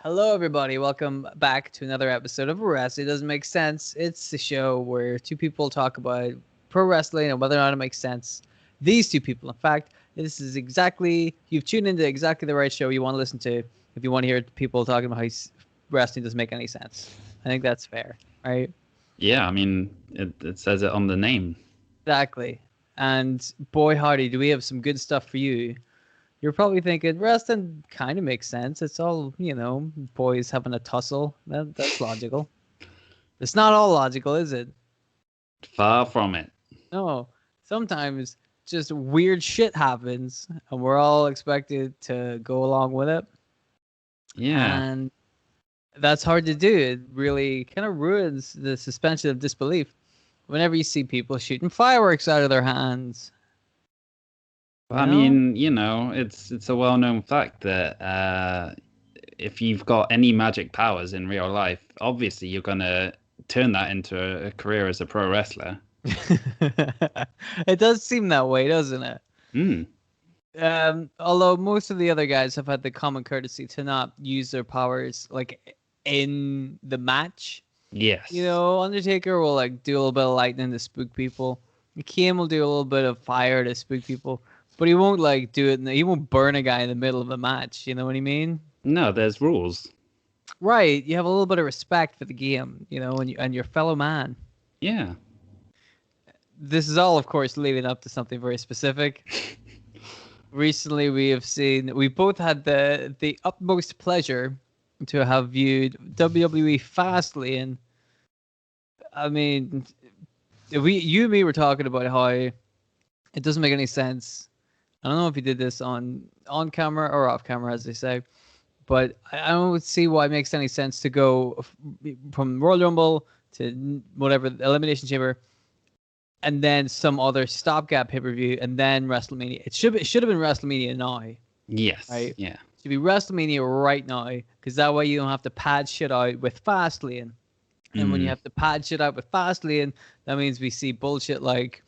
Hello, everybody. Welcome back to another episode of Wrestling. It doesn't make sense. It's the show where two people talk about pro wrestling and whether or not it makes sense. These two people, in fact, you've tuned into exactly the right show you want to listen to if you want to hear people talking about how wrestling doesn't make any sense. I think that's fair, right? Yeah, I mean, it says it on the name. Exactly. And boy, howdy, do we have some good stuff for you. You're probably thinking, wrestling kind of makes sense. It's all, boys having a tussle. That's logical. It's not all logical, is it? Far from it. No. Sometimes just weird shit happens, and we're all expected to go along with it. Yeah. And that's hard to do. It really kind of ruins the suspension of disbelief whenever you see people shooting fireworks out of their hands. I mean, it's a well-known fact that if you've got any magic powers in real life, obviously you're going to turn that into a career as a pro wrestler. It does seem that way, doesn't it? Although most of the other guys have had the common courtesy to not use their powers like in the match. Yes. Undertaker will like do a little bit of lightning to spook people. Kane will do a little bit of fire to spook people, but he won't like do it. He won't burn a guy in the middle of a match. You know what I mean? No, there's rules. Right. You have a little bit of respect for the game, and your fellow man. Yeah. This is all, of course, leading up to something very specific. Recently, we both had the utmost pleasure to have viewed WWE Fastlane. I mean, you and me were talking about how it doesn't make any sense. I don't know if you did this on camera or off camera, as they say, but I don't see why it makes any sense to go from Royal Rumble to whatever Elimination Chamber, and then some other stopgap pay-per-view, and then WrestleMania. It should have been WrestleMania now. Yes. Right? Yeah. It should be WrestleMania right now, because that way you don't have to pad shit out with Fastlane. And when you have to pad shit out with Fastlane, that means we see bullshit like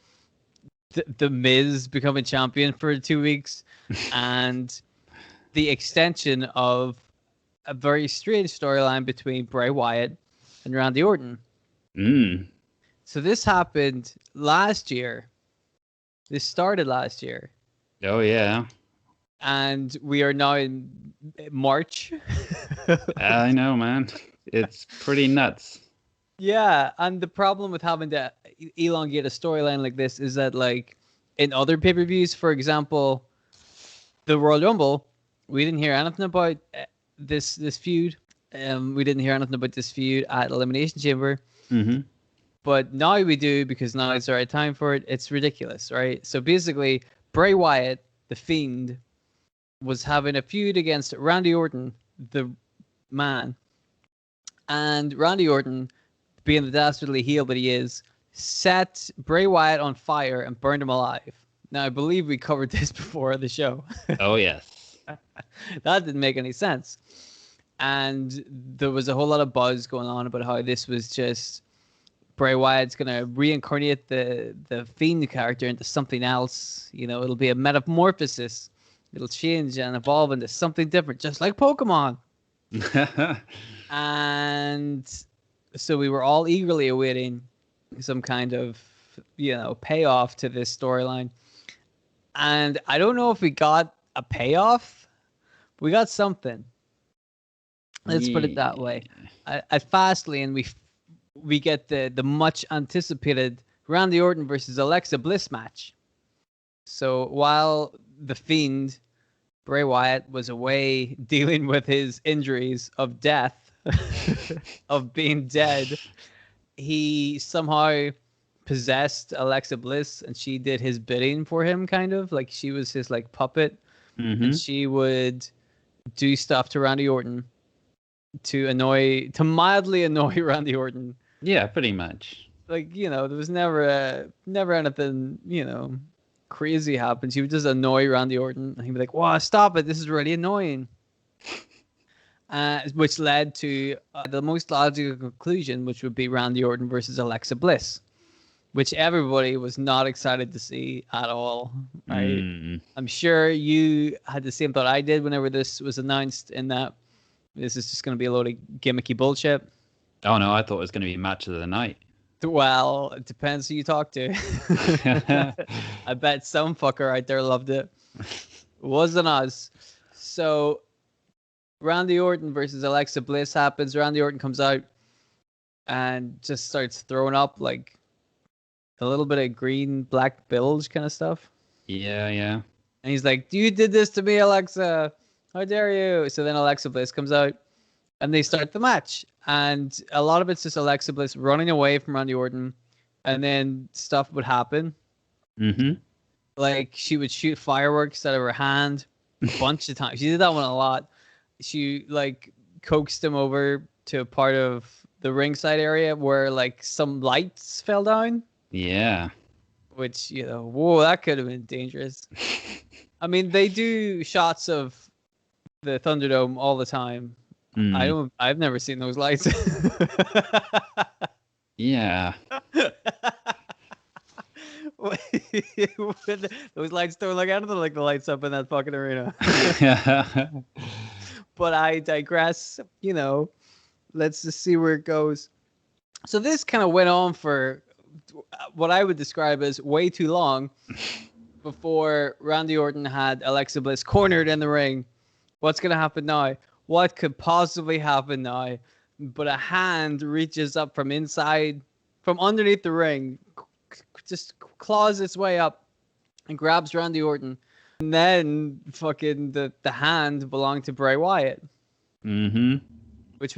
the Miz becoming champion for 2 weeks, and the extension of a very strange storyline between Bray Wyatt and Randy Orton. So this happened last year. This started last year. Oh, yeah. And we are now in March. I know, man. It's pretty nuts. Yeah, and the problem with having to elongate a storyline like this is that, like, in other pay-per-views, for example, the Royal Rumble, we didn't hear anything about this feud. We didn't hear anything about this feud at Elimination Chamber. Mm-hmm. But now we do, because now it's the right time for it. It's ridiculous, right? So basically, Bray Wyatt, the Fiend, was having a feud against Randy Orton, the man. And Randy Orton, being the dastardly heel that he is, set Bray Wyatt on fire and burned him alive. Now, I believe we covered this before the show. Oh, yes. That didn't make any sense. And there was a whole lot of buzz going on about how this was just Bray Wyatt's going to reincarnate the Fiend character into something else. It'll be a metamorphosis. It'll change and evolve into something different, just like Pokemon. And so we were all eagerly awaiting some kind of, payoff to this storyline. And I don't know if we got a payoff. We got something. Let's put it that way. At Fastlane, we get the much anticipated Randy Orton versus Alexa Bliss match. So while the Fiend, Bray Wyatt, was away dealing with his injuries of death, of being dead, he somehow possessed Alexa Bliss, and she did his bidding for him, kind of like she was his like puppet. And she would do stuff to Randy Orton to mildly annoy Randy Orton. Yeah, pretty much. Like, there was never anything, crazy happens. He would just annoy Randy Orton, and he'd be like, "Wow, stop it! This is really annoying." Which led to the most logical conclusion, which would be Randy Orton versus Alexa Bliss, which everybody was not excited to see at all. Right? I'm sure you had the same thought I did whenever this was announced, in that This is just going to be a load of gimmicky bullshit. Oh no, I thought it was going to be match of the night. Well, it depends who you talk to. I bet some fucker out there loved it. It wasn't us. So Randy Orton versus Alexa Bliss happens. Randy Orton comes out and just starts throwing up like a little bit of green, black bilge kind of stuff. Yeah. And he's like, "You did this to me, Alexa. How dare you?" So then Alexa Bliss comes out and they start the match. And a lot of it's just Alexa Bliss running away from Randy Orton. And then stuff would happen. Mm-hmm. Like she would shoot fireworks out of her hand a bunch of times. She did that one a lot. She like coaxed him over to a part of the ringside area where like some lights fell down. Yeah. Which, whoa, that could have been dangerous. I mean, they do shots of the Thunderdome all the time. I've never seen those lights. Yeah. Those lights don't look anything like the lights up in that fucking arena. But I digress. Let's just see where it goes. So this kind of went on for what I would describe as way too long before Randy Orton had Alexa Bliss cornered in the ring. What's going to happen now? What could possibly happen now? But a hand reaches up from underneath the ring, just claws its way up and grabs Randy Orton. And then fucking the hand belonged to Bray Wyatt. Mm-hmm.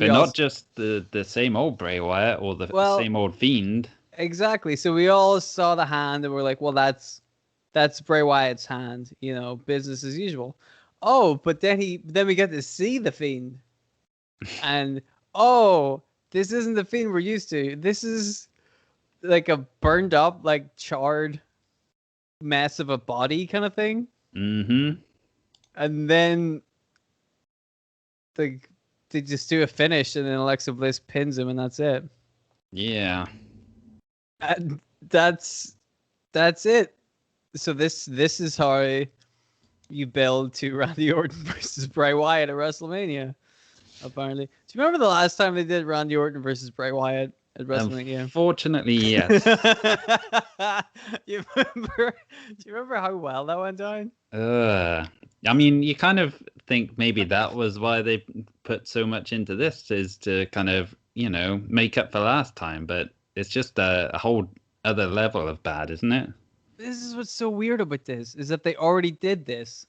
Not just the same old Bray Wyatt or the same old Fiend. Exactly. So we all saw the hand and we're like, well, that's Bray Wyatt's hand, business as usual. Oh, but then we get to see the Fiend. And this isn't the Fiend we're used to. This is like a burned up, like charred mess of a body kind of thing. Mm-hmm. And then they just do a finish and then Alexa Bliss pins him and that's it. Yeah. And that's it. So this is how you build to Randy Orton versus Bray Wyatt at WrestleMania, apparently. Do you remember the last time they did Randy Orton versus Bray Wyatt at WrestleMania? Unfortunately, yes. Do you remember how well that went down? I mean, you kind of think maybe that was why they put so much into this, is to kind of, make up for last time, but it's just a whole other level of bad, isn't it? This is what's so weird about this, is that they already did this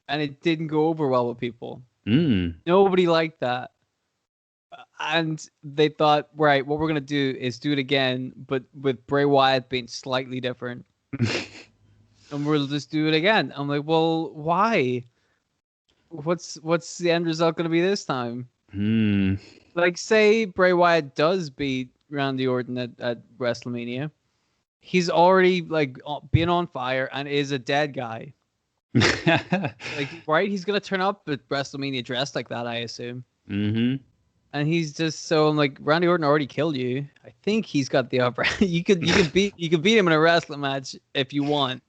and it didn't go over well with people. Nobody liked that. And they thought, right, what we're going to do is do it again, but with Bray Wyatt being slightly different. And we'll just do it again. I'm like, well, why? What's the end result going to be this time? Like, say Bray Wyatt does beat Randy Orton at WrestleMania. He's already like been on fire and is a dead guy. Like, right? He's gonna turn up at WrestleMania dressed like that, I assume. Mm-hmm. And he's just I'm like, Randy Orton already killed you. I think he's got the upper. you could beat him in a wrestling match if you want,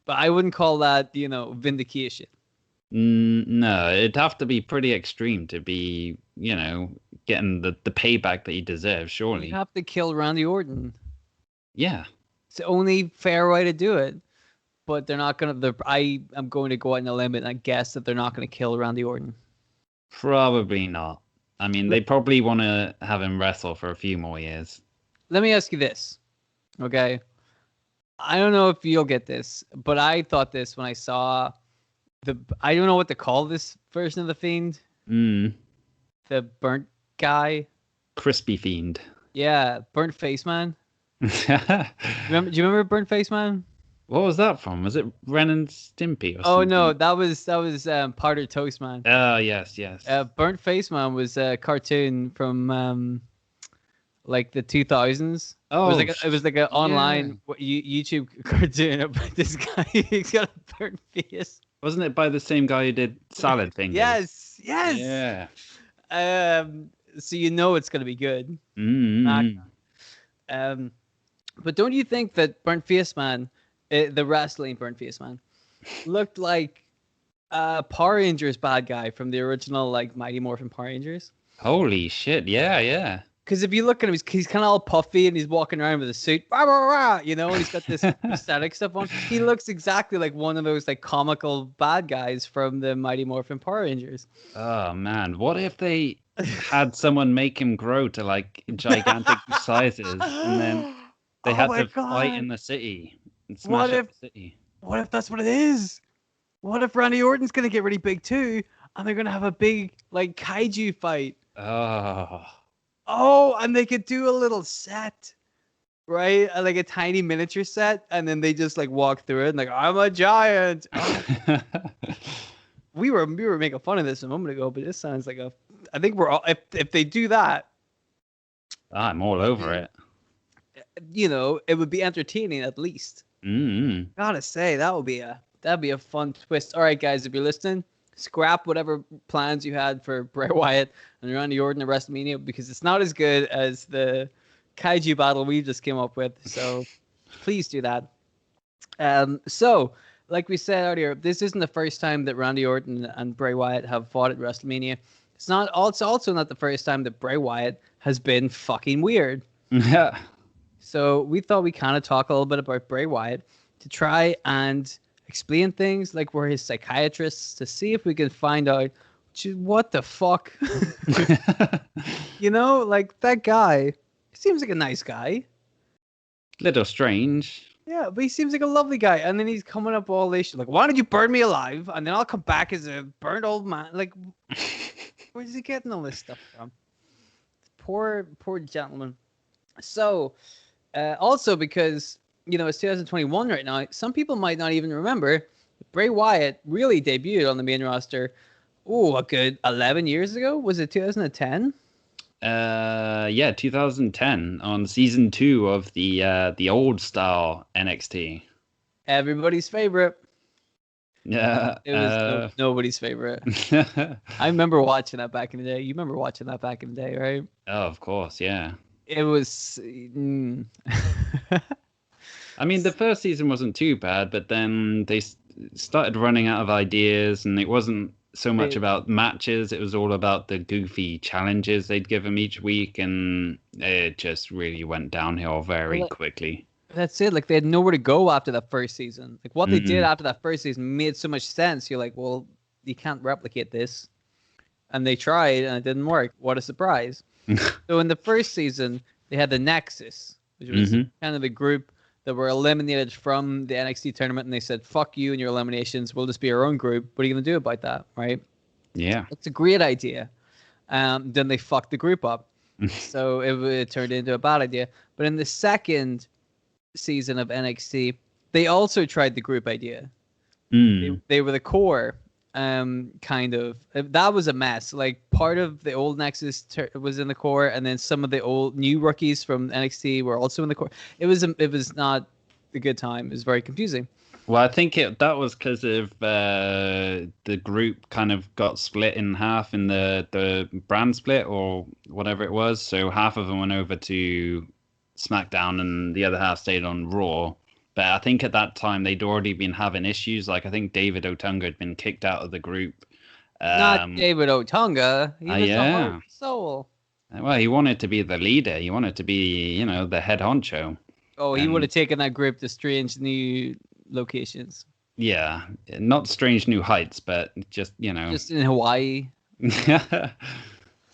but I wouldn't call that vindication. No, it'd have to be pretty extreme to be getting the payback that he deserves. Surely you have to kill Randy Orton. Yeah. It's the only fair way to do it, but they're not gonna. I am going to go out on a limb and I guess that they're not going to kill Randy Orton. Probably not. I mean, they probably want to have him wrestle for a few more years. Let me ask you this, okay? I don't know if you'll get this, but I thought this when I saw I don't know what to call this version of the Fiend. The burnt guy. Crispy Fiend. Yeah, Burnt Face Man. Do you remember Burned Face Man? What was that from? Was it Ren and Stimpy or something? Oh no, that was Powdered Toast Man. Oh yes. Burnt Face Man was a cartoon from like the 2000s. Oh, it was like an online YouTube cartoon about this guy. He's got a burnt face. Wasn't it by the same guy who did Salad Fingers? Yes. Yeah. So it's gonna be good. Mm-hmm. But don't you think that Burnt Face Man, the wrestling Burnt Face Man, looked like Power Rangers bad guy from the original like Mighty Morphin Power Rangers. Holy shit! Yeah. Because if you look at him, he's kind of all puffy and he's walking around with a suit, rah, rah, rah, you know, and he's got this prosthetic stuff on. He looks exactly like one of those like comical bad guys from the Mighty Morphin Power Rangers. Oh man, what if they had someone make him grow to like gigantic sizes, and then they had to fight in the city and smash up the city? What if that's what it is? What if Randy Orton's gonna get really big too, and they're gonna have a big like kaiju fight? Oh, and they could do a little set, right? Like a tiny miniature set, and then they just like walk through it and like, I'm a giant. Oh. we were making fun of this a moment ago, but this sounds like I think we're all if they do that. I'm all over it. You know, it would be entertaining at least. Mm-hmm. Gotta say that'd be a fun twist. All right, guys, if you're listening, scrap whatever plans you had for Bray Wyatt and Randy Orton at WrestleMania because it's not as good as the kaiju battle we just came up with. So please do that. So, like we said earlier, this isn't the first time that Randy Orton and Bray Wyatt have fought at WrestleMania. It's also not the first time that Bray Wyatt has been fucking weird. Yeah. So we thought we'd kind of talk a little bit about Bray Wyatt to try and explain things like we're his psychiatrists to see if we can find out what the fuck. You know, like that guy seems like a nice guy. Little strange. Yeah, but he seems like a lovely guy. And then he's coming up all this shit, like, why don't you burn me alive? And then I'll come back as a burned old man. Like, where's he getting all this stuff from? Poor gentleman. So, also because, you know, it's 2021 right now, some people might not even remember Bray Wyatt really debuted on the main roster, a good 11 years ago. Was it 2010? Yeah, 2010 on season 2 of the old style NXT. Everybody's favorite. Yeah, it was nobody's favorite. I remember watching that back in the day. You remember watching that back in the day, right? Oh, of course, yeah. It was. I mean, the first season wasn't too bad, but then they started running out of ideas, and it wasn't so much about matches. It was all about the goofy challenges they'd give them each week, and it just really went downhill very quickly. That's it. Like, they had nowhere to go after that first season. Like, what they did after that first season made so much sense. You're like, well, you can't replicate this. And they tried, and it didn't work. What a surprise. So in the first season, they had the Nexus, which was kind of the group that were eliminated from the NXT tournament, and they said, fuck you and your eliminations, we'll just be our own group. What are you going to do about that, right? Yeah. It's a great idea. Then they fucked the group up. So it turned into a bad idea. But in the second season of NXT, they also tried the group idea. They were the core, kind of. That was a mess. Like, part of the old Nexus was in the core, and then some of the old new rookies from NXT were also in the core. It was not a good time. It was very confusing. Well, I think that was because of the group kind of got split in half in the brand split or whatever it was. So half of them went over to SmackDown and the other half stayed on Raw. But I think at that time they'd already been having issues. Like, I think David Otunga had been kicked out of the group. Not David Otunga. He was the heart and soul. Well, he wanted to be the leader. He wanted to be, the head honcho. Oh, he would have taken that group to strange new locations. Yeah, not strange new heights, but just, Just in Hawaii.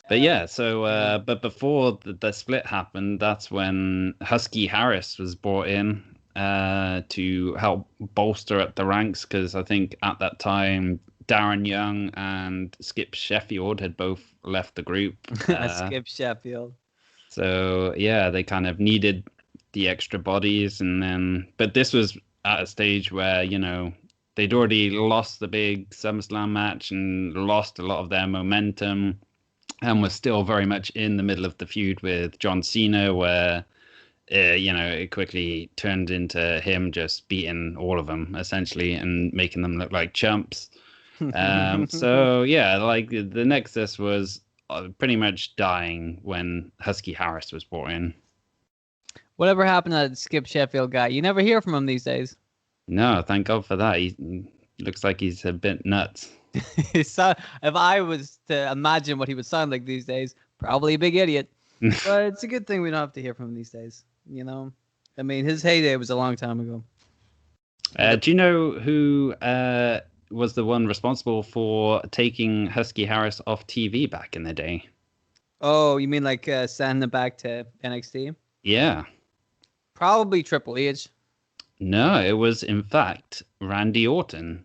But yeah, so but before the split happened, that's when Husky Harris was brought in to help bolster up the ranks, because I think at that time Darren Young and Skip Sheffield had both left the group. Skip Sheffield. So yeah, they kind of needed the extra bodies, but this was at a stage where they'd already lost the big SummerSlam match and lost a lot of their momentum, and was still very much in the middle of the feud with John Cena, where it quickly turned into him just beating all of them essentially and making them look like chumps. So yeah, like the Nexus was pretty much dying when Husky Harris was brought in. Whatever happened to that Skip Sheffield guy? You never hear from him these days. No, thank God for that. Looks like he's a bit nuts. If I was to imagine what he would sound like these days, probably a big idiot. But it's a good thing we don't have to hear from him these days. You know, I mean, his heyday was a long time ago. Do you know who was the one responsible for taking Husky Harris off TV back in the day? Oh, you mean like sending him back to NXT? Yeah. Probably Triple H. No, it was in fact Randy Orton.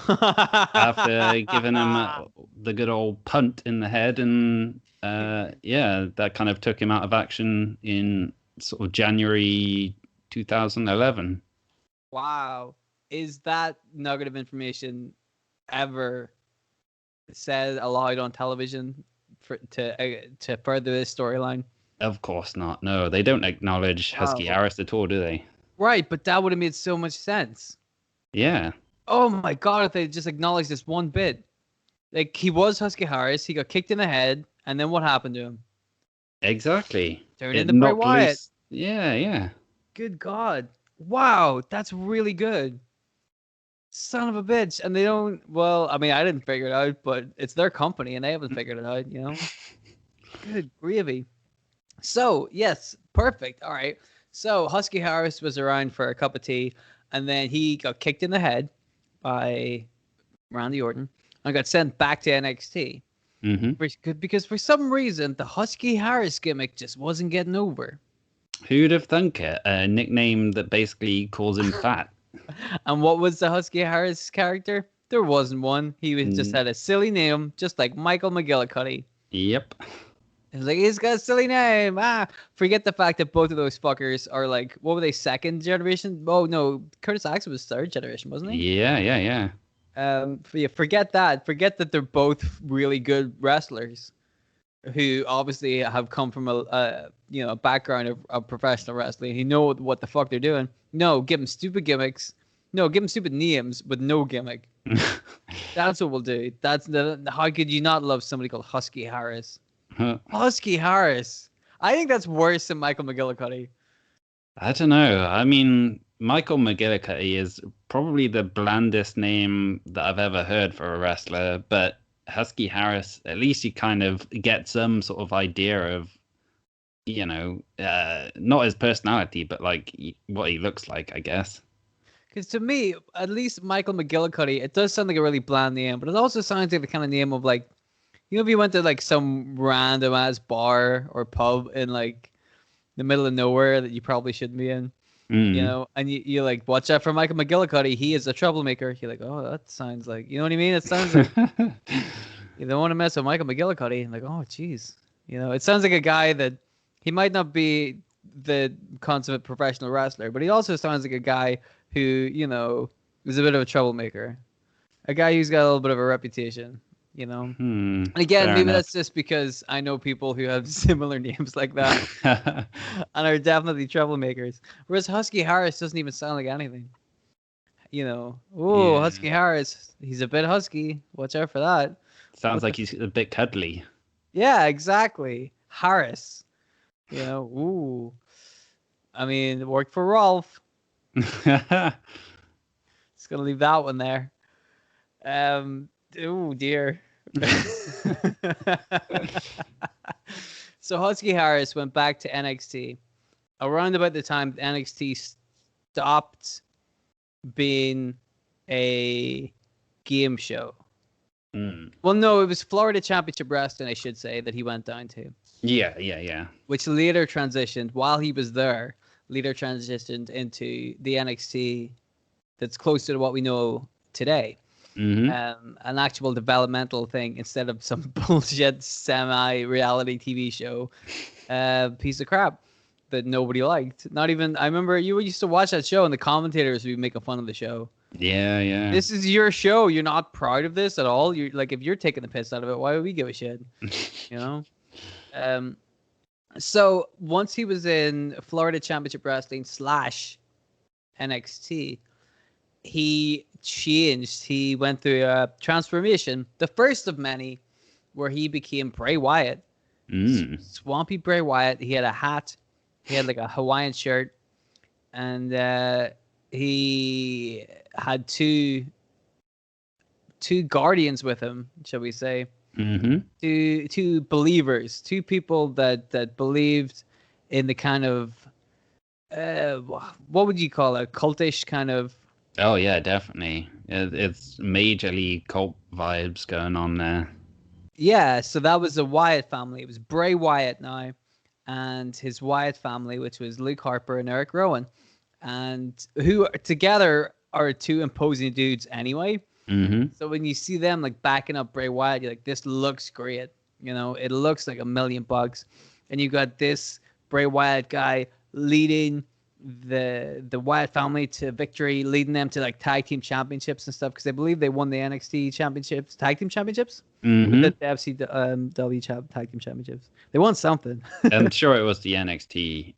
After giving him the good old punt in the head, and that kind of took him out of action in sort of January 2011. Wow. Is that nugget of information ever said aloud on television to further this storyline? Of course not. No, they don't acknowledge Husky Harris at all, do they? Right, but that would have made so much sense. Yeah. Oh my god, if they just acknowledged this one bit. Like, he was Husky Harris, he got kicked in the head, and then what happened to him? Exactly. Turned into Bray Wyatt. Loose. Yeah. Good God. Wow, that's really good. Son of a bitch. And they don't, well, I mean, I didn't figure it out, but it's their company and they haven't figured it out, you know? Good gravy. So, yes, perfect. All right. So, Husky Harris was around for a cup of tea, and then he got kicked in the head by Randy Orton and got sent back to NXT. Mm-hmm. Because for some reason, the Husky Harris gimmick just wasn't getting over. Who'd have thunk it? A nickname that basically calls him fat. And what was the Husky Harris character? There wasn't one. He just had a silly name, just like Michael McGillicuddy. Yep. It's like, he's got a silly name. Forget the fact that both of those fuckers are like, what were they, second generation? Oh, no, Curtis Axel was third generation, wasn't he? Yeah. Forget that. Forget that they're both really good wrestlers who obviously have come from a background of professional wrestling. Who know what the fuck they're doing. No, give them stupid gimmicks. No, give them stupid names with no gimmick. That's what we'll do. How could you not love somebody called Husky Harris? Husky Harris. I think that's worse than Michael McGillicuddy. I don't know. I mean, Michael McGillicuddy is probably the blandest name that I've ever heard for a wrestler, but Husky Harris, at least you kind of get some sort of idea of, not his personality, but like what he looks like, I guess. Because to me, at least Michael McGillicuddy, it does sound like a really bland name, but it also sounds like the kind of name of like, if you went to like some random ass bar or pub in like the middle of nowhere that you probably shouldn't be in, and you like, watch out for Michael McGillicuddy, he is a troublemaker. You're like, oh, that sounds like, you know what I mean? It sounds like you don't want to mess with Michael McGillicuddy. Like, oh, geez. It sounds like a guy that he might not be the consummate professional wrestler, but he also sounds like a guy who, is a bit of a troublemaker. A guy who's got a little bit of a reputation. And again, maybe that's just because I know people who have similar names like that and are definitely troublemakers. Whereas Husky Harris doesn't even sound like anything. Husky Harris, he's a bit husky. Watch out for that. Sounds like he's a bit cuddly. Yeah, exactly. Harris. I mean, it worked for Rolf. Just gonna leave that one there. Oh dear. So Husky Harris went back to NXT around about the time NXT stopped being a game show. Well, no, it was Florida Championship Wrestling, I should say, that he went down to. Yeah. Which later transitioned, while he was there, transitioned into the NXT that's closer to what we know today. An actual developmental thing instead of some bullshit semi-reality TV show piece of crap that nobody liked. Not even, I remember you used to watch that show and the commentators would be making fun of the show. Yeah. This is your show. You're not proud of this at all. You're like, if you're taking the piss out of it, why would we give a shit? So once he was in Florida Championship Wrestling / NXT, he changed. He went through a transformation, the first of many, where he became Bray Wyatt. Swampy Bray Wyatt. He had a hat. He had like a Hawaiian shirt. And he had two two guardians with him, shall we say? Mm-hmm. Two believers, two people that believed in the kind of what would you call it? Cultish kind of. Oh yeah, definitely. It's majorly cult vibes going on there. Yeah, so that was the Wyatt family. It was Bray Wyatt now, and his Wyatt family, which was Luke Harper and Eric Rowan, and who together are two imposing dudes anyway. Mm-hmm. So when you see them like backing up Bray Wyatt, you're like, this looks great. You know, it looks like $1,000,000. And you got this Bray Wyatt guy leading the Wyatt family to victory, leading them to like tag team championships and stuff, because I believe they won the NXT championships, tag team championships, Mm-hmm. the FCW tag team championships. They won something. I'm sure it was the NXT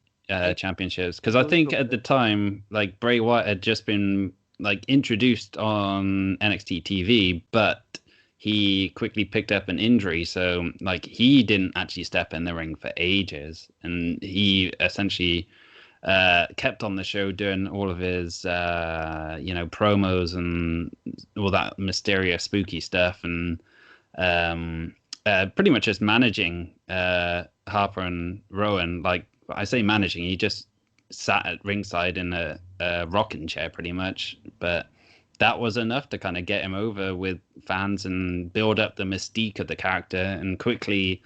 championships, because I think at the time, like, Bray Wyatt had just been like introduced on NXT TV, but he quickly picked up an injury, so like he didn't actually step in the ring for ages, and he essentially kept on the show doing all of his promos and all that mysterious spooky stuff, and pretty much just managing Harper and Rowan. Like, I say managing, he just sat at ringside in a rocking chair pretty much, but that was enough to kind of get him over with fans and build up the mystique of the character, and quickly,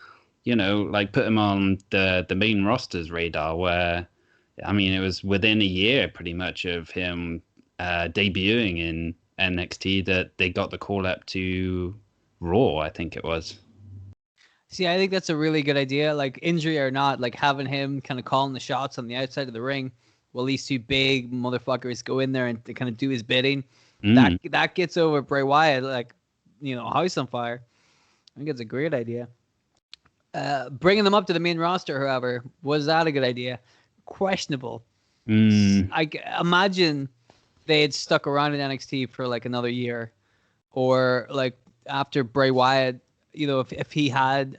like, put him on the main roster's radar, where, I mean, it was within a year pretty much of him debuting in NXT that they got the call up to Raw, I think it was. See, I think that's a really good idea. Like, injury or not, like having him kind of calling the shots on the outside of the ring while these two big motherfuckers go in there and they kind of do his bidding. That gets over Bray Wyatt, like, house on fire. I think it's a great idea. Bringing them up to the main roster, however, was that a good idea? Questionable. I imagine they had stuck around in NXT for like another year, or like after Bray Wyatt, if he had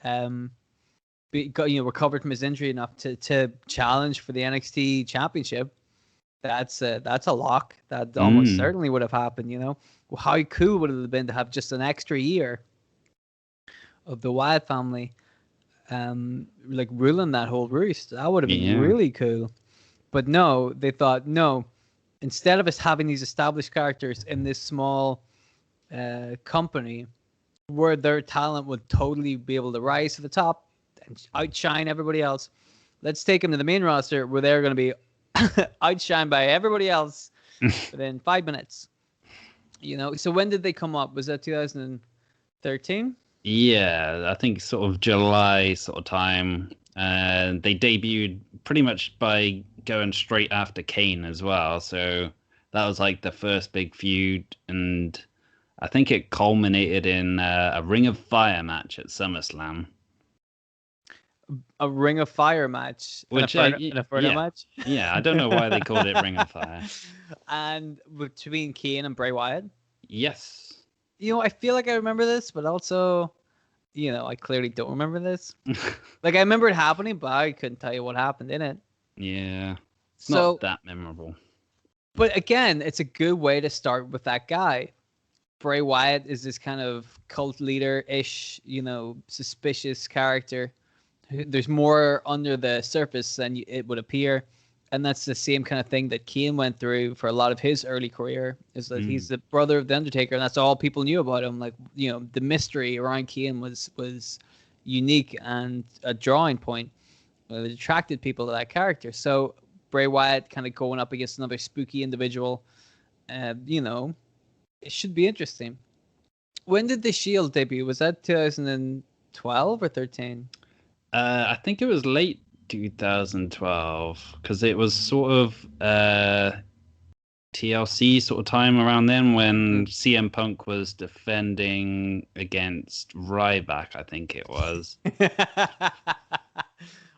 recovered from his injury enough to challenge for the NXT championship, that's a lock. That almost certainly would have happened. How cool would it have been to have just an extra year of the Wyatt family, like ruling that whole roost? That would have been really cool. But no, they thought, no, instead of us having these established characters in this small company where their talent would totally be able to rise to the top and outshine everybody else, let's take them to the main roster where they're going to be outshined by everybody else within 5 minutes. So when did they come up? Was that 2013? Yeah, I think sort of July sort of time. They debuted pretty much by going straight after Kane as well. So that was like the first big feud, and I think it culminated in a Ring of Fire match at SummerSlam. A Ring of Fire match? Which, an Inferno match? Yeah, I don't know why they called it Ring of Fire. And between Kane and Bray Wyatt? Yes. I feel like I remember this, but also, I clearly don't remember this. Like, I remember it happening, but I couldn't tell you what happened in it. Yeah. It's not that memorable. But again, it's a good way to start with that guy. Bray Wyatt is this kind of cult leader-ish, suspicious character. There's more under the surface than it would appear. And that's the same kind of thing that Kane went through for a lot of his early career, is that he's the brother of The Undertaker, and that's all people knew about him. Like, the mystery around Kane was unique and a drawing point. It attracted people to that character. So Bray Wyatt kind of going up against another spooky individual, it should be interesting. When did the Shield debut? Was that 2012 or 13? I think it was late 2012, because it was sort of TLC sort of time around then when CM Punk was defending against Ryback, I think it was.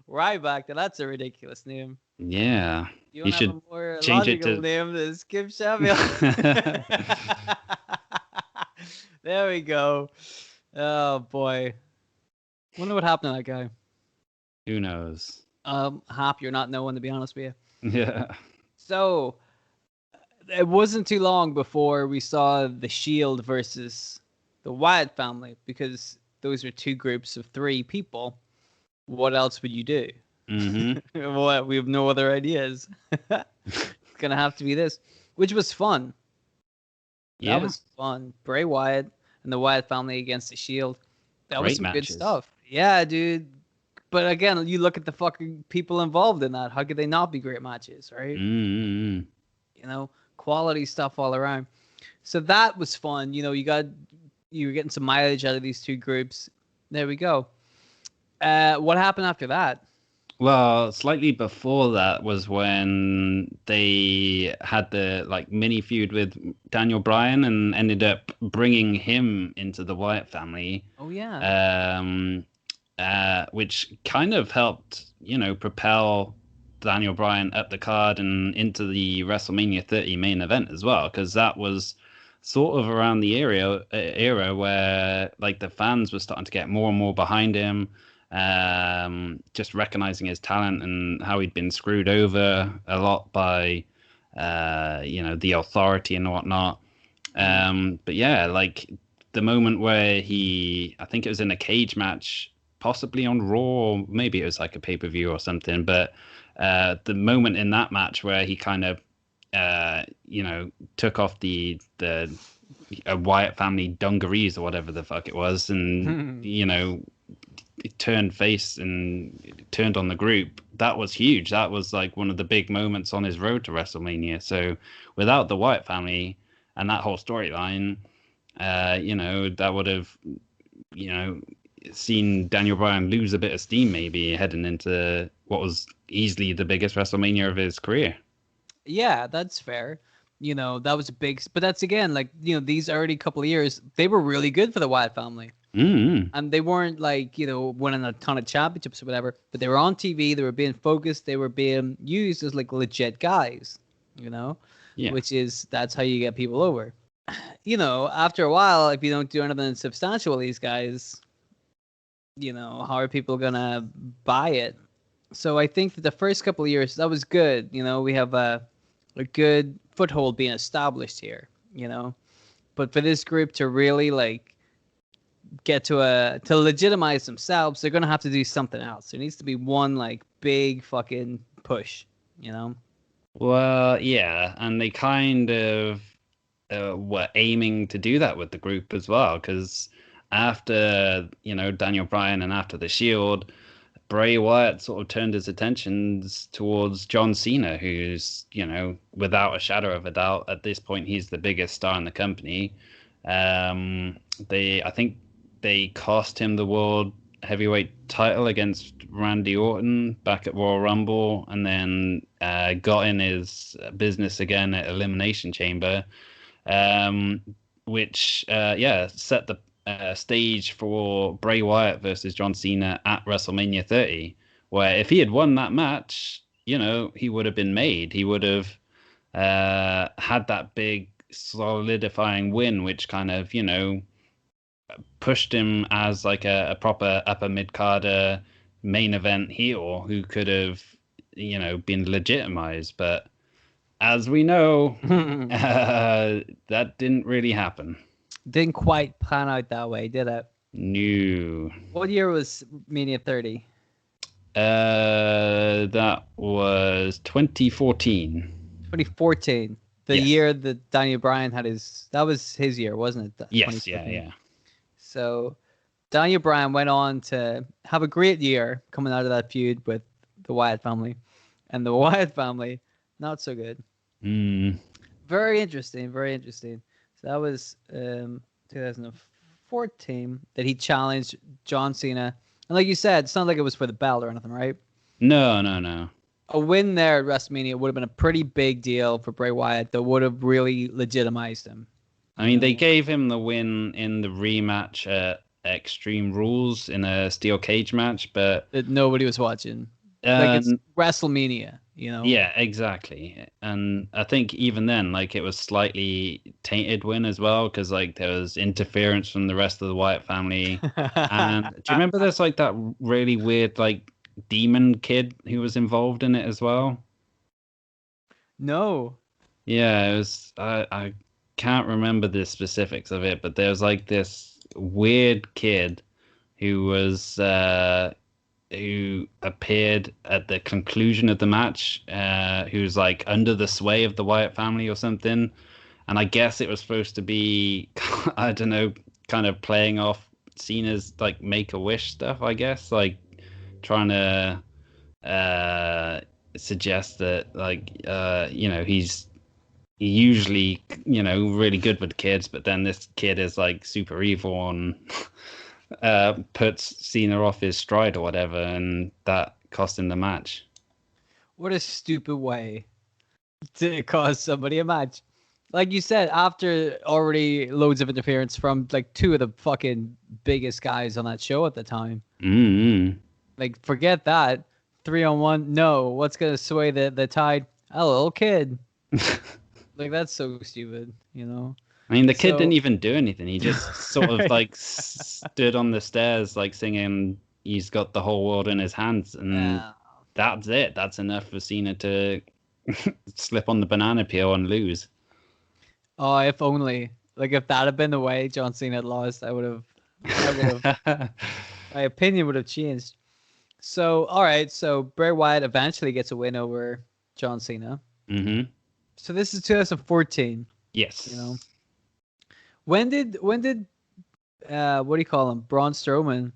Ryback, that's a ridiculous name. Yeah. You should have a more change it to name than Skip Samuel. There we go. Oh boy. Wonder what happened to that guy. Who knows? Hap, you're not knowing, to be honest with you. Yeah. So it wasn't too long before we saw the Shield versus the Wyatt family, because those are two groups of three people. What else would you do? Well, we have no other ideas. It's gonna have to be this, which was fun. Yeah. That was fun. Bray Wyatt and the Wyatt family against the Shield. That was some good stuff. Yeah, dude. But again, you look at the fucking people involved in that. How could they not be great matches, right? Mm-hmm. You know, quality stuff all around. So that was fun. You know, you were getting some mileage out of these two groups. There we go. What happened after that? Well, slightly before that was when they had the mini feud with Daniel Bryan and ended up bringing him into the Wyatt family. Oh yeah. Which kind of helped, propel Daniel Bryan up the card and into the WrestleMania 30 main event as well, because that was sort of around the era where the fans were starting to get more and more behind him. Just recognizing his talent and how he'd been screwed over a lot by, the authority and whatnot. But yeah, the moment where I think it was in a cage match, possibly on Raw, or maybe it was a pay-per-view or something. But the moment in that match where he kind of, took off the Wyatt family dungarees or whatever the fuck it was, and it turned face and turned on the group. That was huge. That was one of the big moments on his road to WrestleMania. So without the Wyatt family and that whole storyline, that would have, seen Daniel Bryan lose a bit of steam, maybe heading into what was easily the biggest WrestleMania of his career. Yeah, that's fair. That was a big, but that's again, these early couple of years, they were really good for the Wyatt family. Mm-hmm. And they weren't winning a ton of championships or whatever, but they were on TV, they were being focused, they were being used as legit guys, Yeah. That's how you get people over. After a while, if you don't do anything substantial with these guys, how are people gonna buy it? So I think that the first couple of years, that was good. We have a good foothold being established here, but for this group to really get to legitimize themselves, they're gonna have to do something else. There needs to be one big fucking push, Well, yeah, and they kind of were aiming to do that with the group as well, because after Daniel Bryan and after the Shield, Bray Wyatt sort of turned his attentions towards John Cena, who's without a shadow of a doubt at this point he's the biggest star in the company. I think they cost him the world heavyweight title against Randy Orton back at Royal Rumble, and then got in his business again at Elimination Chamber, which set the stage for Bray Wyatt versus John Cena at WrestleMania 30, where if he had won that match, he would have been made. He would have had that big solidifying win, which kind of, pushed him as a proper upper mid-carder main event heel who could have, been legitimized. But as we know, that didn't really happen. Didn't quite pan out that way, did it? No. What year was Mania 30? That was 2014. 2014. The year that Daniel Bryan had that was his year, wasn't it? Yes, yeah. So Daniel Bryan went on to have a great year coming out of that feud with the Wyatt family. And the Wyatt family, not so good. Very interesting, very interesting. So that was 2014 that he challenged John Cena. And like you said, it's not like it was for the belt or anything, right? No. A win there at WrestleMania would have been a pretty big deal for Bray Wyatt that would have really legitimized him. I mean, they gave him the win in the rematch at Extreme Rules in a steel cage match, but that nobody was watching. It's WrestleMania, Yeah, exactly. And I think even then, it was slightly tainted win as well, because there was interference from the rest of the Wyatt family. And do you remember there's that really weird demon kid who was involved in it as well? No. Yeah, it was. I can't remember the specifics of it, but there was this weird kid who was who appeared at the conclusion of the match, who's like under the sway of the Wyatt family or something. And I guess it was supposed to be, I don't know, kind of playing off Cena's like Make-A-Wish stuff, I guess, like trying to suggest that like he's usually really good with kids, but then this kid is like super evil and puts Cena off his stride or whatever, and that cost him the match. What a stupid way to cost somebody a match. Like you said, after already loads of interference from like two of the fucking biggest guys on that show at the time. Mm-hmm. Like, forget that. 3-on-1. No, what's gonna sway the tide? A little kid. Like, that's so stupid, you know. I mean, the kid didn't even do anything. He just sort of like stood on the stairs, like singing, "He's got the whole world in his hands," and that's it. That's enough for Cena to slip on the banana peel and lose. Oh, if only. Like, if that had been the way John Cena had lost, I would have. My opinion would have changed. So, all right. So Bray Wyatt eventually gets a win over John Cena. Mm-hmm. So this is 2014. Yes. You know, when did what do you call him? Braun Strowman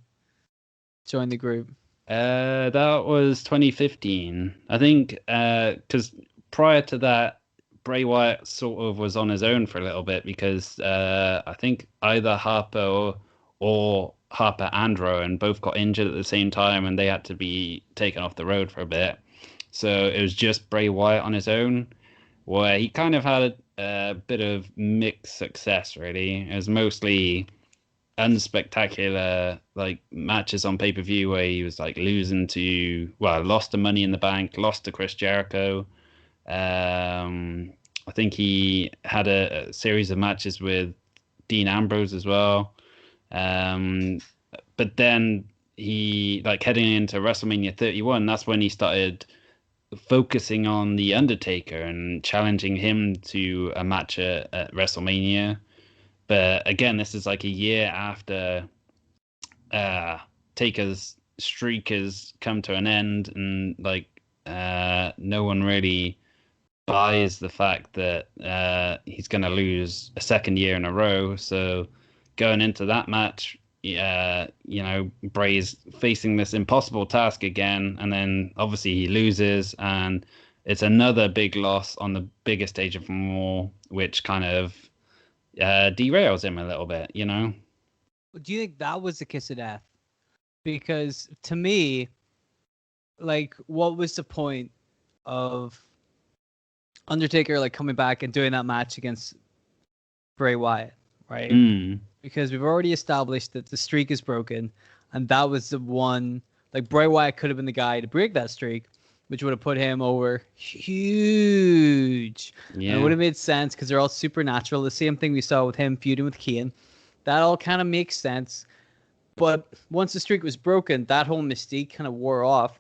join the group? That was 2015. I think because prior to that, Bray Wyatt sort of was on his own for a little bit because I think either Harper or Harper and Rowan both got injured at the same time, and they had to be taken off the road for a bit. So it was just Bray Wyatt on his own, where he kind of had a bit of mixed success, really. It was mostly unspectacular like matches on pay-per-view where he was like lost to Money in the Bank, lost to Chris Jericho. I think he had a series of matches with Dean Ambrose as well. But then he, like, heading into WrestleMania 31, that's when he started focusing on The Undertaker and challenging him to a match at WrestleMania. But again, this is like a year after Taker's streak has come to an end, and like no one really buys the fact that he's going to lose a second year in a row. So going into that match, Bray's facing this impossible task again, and then obviously he loses, and it's another big loss on the biggest stage of them all, which kind of derails him a little bit, you know? Do you think that was the kiss of death? Because to me, like, what was the point of Undertaker like coming back and doing that match against Bray Wyatt, right? Because we've already established that the streak is broken, and that was the one. Like, Bray Wyatt could have been the guy to break that streak, which would have put him over huge. Yeah. And it would have made sense because they're all supernatural. The same thing we saw with him feuding with Kane. That all kind of makes sense. But once the streak was broken, that whole mystique kind of wore off.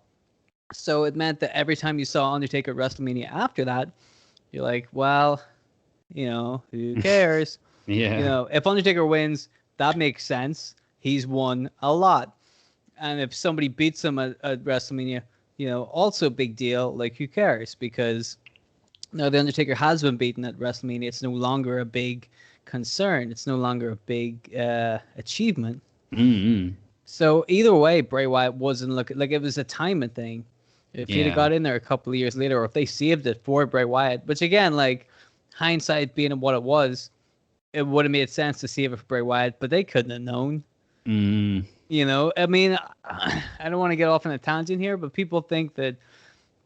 So it meant that every time you saw Undertaker at WrestleMania after that, you're like, well, who cares? Yeah. If Undertaker wins, that makes sense. He's won a lot. And if somebody beats him at WrestleMania, also a big deal. Like, who cares? Because now the Undertaker has been beaten at WrestleMania. It's no longer a big concern. It's no longer a big achievement. Mm-hmm. So either way, Bray Wyatt wasn't looking like it was a timing thing. If he'd have got in there a couple of years later, or if they saved it for Bray Wyatt, which again, like, hindsight being what it was, it would have made sense to save it for Bray Wyatt, but they couldn't have known. I mean, I don't want to get off on a tangent here, but people think that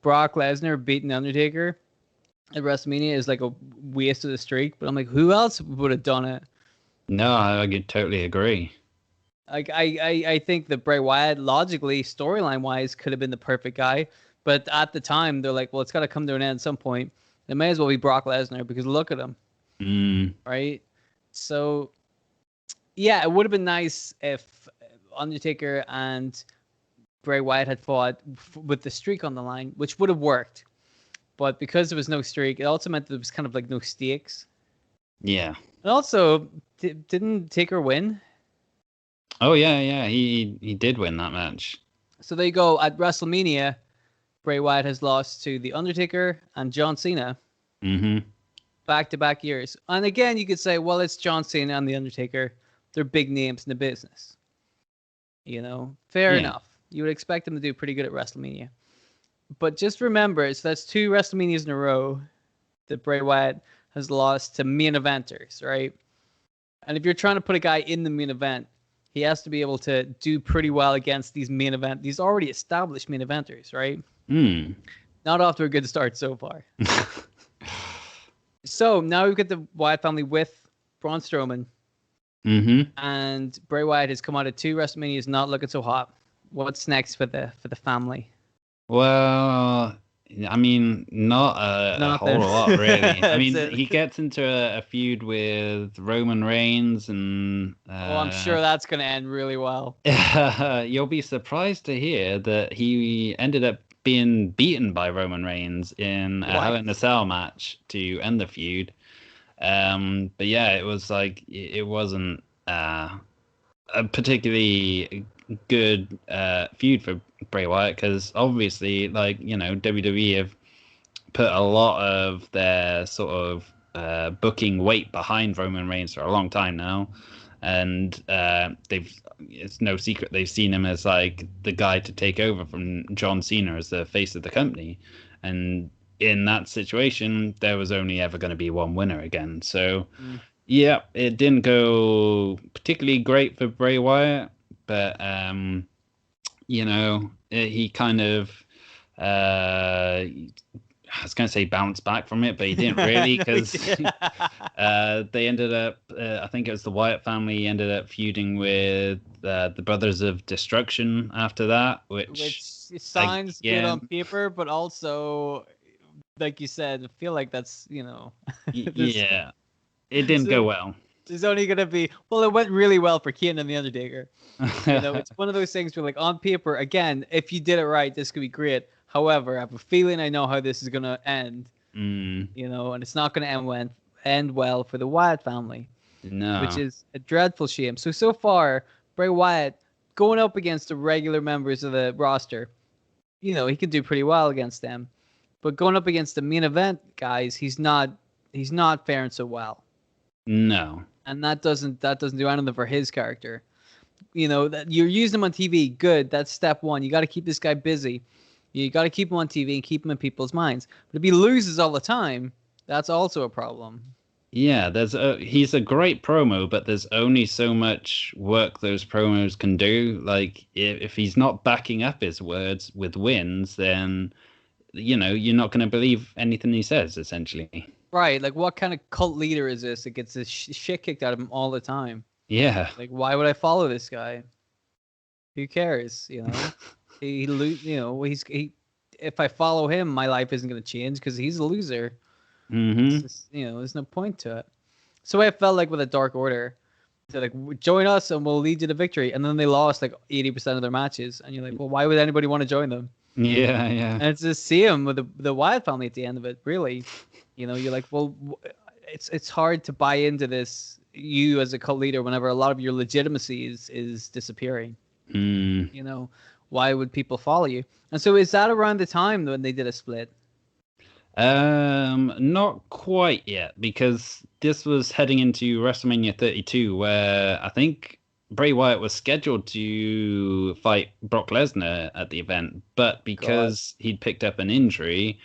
Brock Lesnar beating Undertaker at WrestleMania is like a waste of the streak, but I'm like, who else would have done it? No, I could totally agree. Like, I think that Bray Wyatt, logically, storyline-wise, could have been the perfect guy, but at the time, they're like, well, it's got to come to an end at some point. It may as well be Brock Lesnar, because look at him. Right? So, yeah, it would have been nice if Undertaker and Bray Wyatt had fought with the streak on the line, which would have worked. But because there was no streak, it also meant there was kind of like no stakes. Yeah. And also, didn't Taker win Oh yeah, he did win that match. So there you go. At WrestleMania, Bray Wyatt has lost to The Undertaker and John Cena. Mm-hmm. Back-to-back years. And again, you could say, well, it's John Cena and The Undertaker. They're big names in the business. Fair enough. You would expect them to do pretty good at WrestleMania. But just remember, so that's 2 WrestleManias in a row that Bray Wyatt has lost to main eventers, right? And if you're trying to put a guy in the main event, he has to be able to do pretty well against these already established main eventers, right? Not off to a good start so far. So now we've got the Wyatt family with Braun Strowman. Mm-hmm. And Bray Wyatt has come out of 2 WrestleManias not looking so hot. What's next for the family? Well, I mean, not a whole lot, really. I mean, he gets into a feud with Roman Reigns, and I'm sure that's going to end really well. You'll be surprised to hear that he ended up being beaten by Roman Reigns in a Hell in a Cell match to end the feud. But yeah, it was like it wasn't a particularly good feud for Bray Wyatt, because obviously, WWE have put a lot of their sort of booking weight behind Roman Reigns for a long time now, and it's no secret they've seen him as like the guy to take over from John Cena as the face of the company, and in that situation there was only ever going to be one winner again. So yeah, it didn't go particularly great for Bray Wyatt, but he kind of I was going to say bounced back from it, but he didn't really, because they ended up, I think it was the Wyatt family ended up feuding with the Brothers of Destruction after that, which sounds good on paper, but also, like you said, I feel like that's, yeah, it didn't go well. There's only going to be, it went really well for Kane and The Undertaker. It's one of those things where, like, on paper, again, if you did it right, this could be great. However, I have a feeling I know how this is going to end, and it's not going to end well for the Wyatt family, which is a dreadful shame. So far, Bray Wyatt going up against the regular members of the roster, he can do pretty well against them, but going up against the main event guys, he's not faring so well. No. And that doesn't do anything for his character. That you're using him on TV, good. That's step one. You got to keep this guy busy. You got to keep him on TV and keep him in people's minds. But if he loses all the time, that's also a problem. Yeah, he's a great promo, but there's only so much work those promos can do. Like, if he's not backing up his words with wins, then, you're not going to believe anything he says, essentially. Right, like, what kind of cult leader is this that gets this shit kicked out of him all the time? Yeah. Like, why would I follow this guy? Who cares, if I follow him, my life isn't going to change because he's a loser. Mm-hmm. Just, there's no point to it. So I felt like with a Dark Order, they're like, join us and we'll lead you to victory. And then they lost like 80% of their matches. And you're like, well, why would anybody want to join them? Yeah. And it's just see him with the Wyatt family at the end of it, really. You're like, well, it's hard to buy into this, you as a cult leader, whenever a lot of your legitimacy is disappearing. Why would people follow you? And so is that around the time when they did a split? Not quite yet, because this was heading into WrestleMania 32, where I think Bray Wyatt was scheduled to fight Brock Lesnar at the event, but because he'd picked up an injury,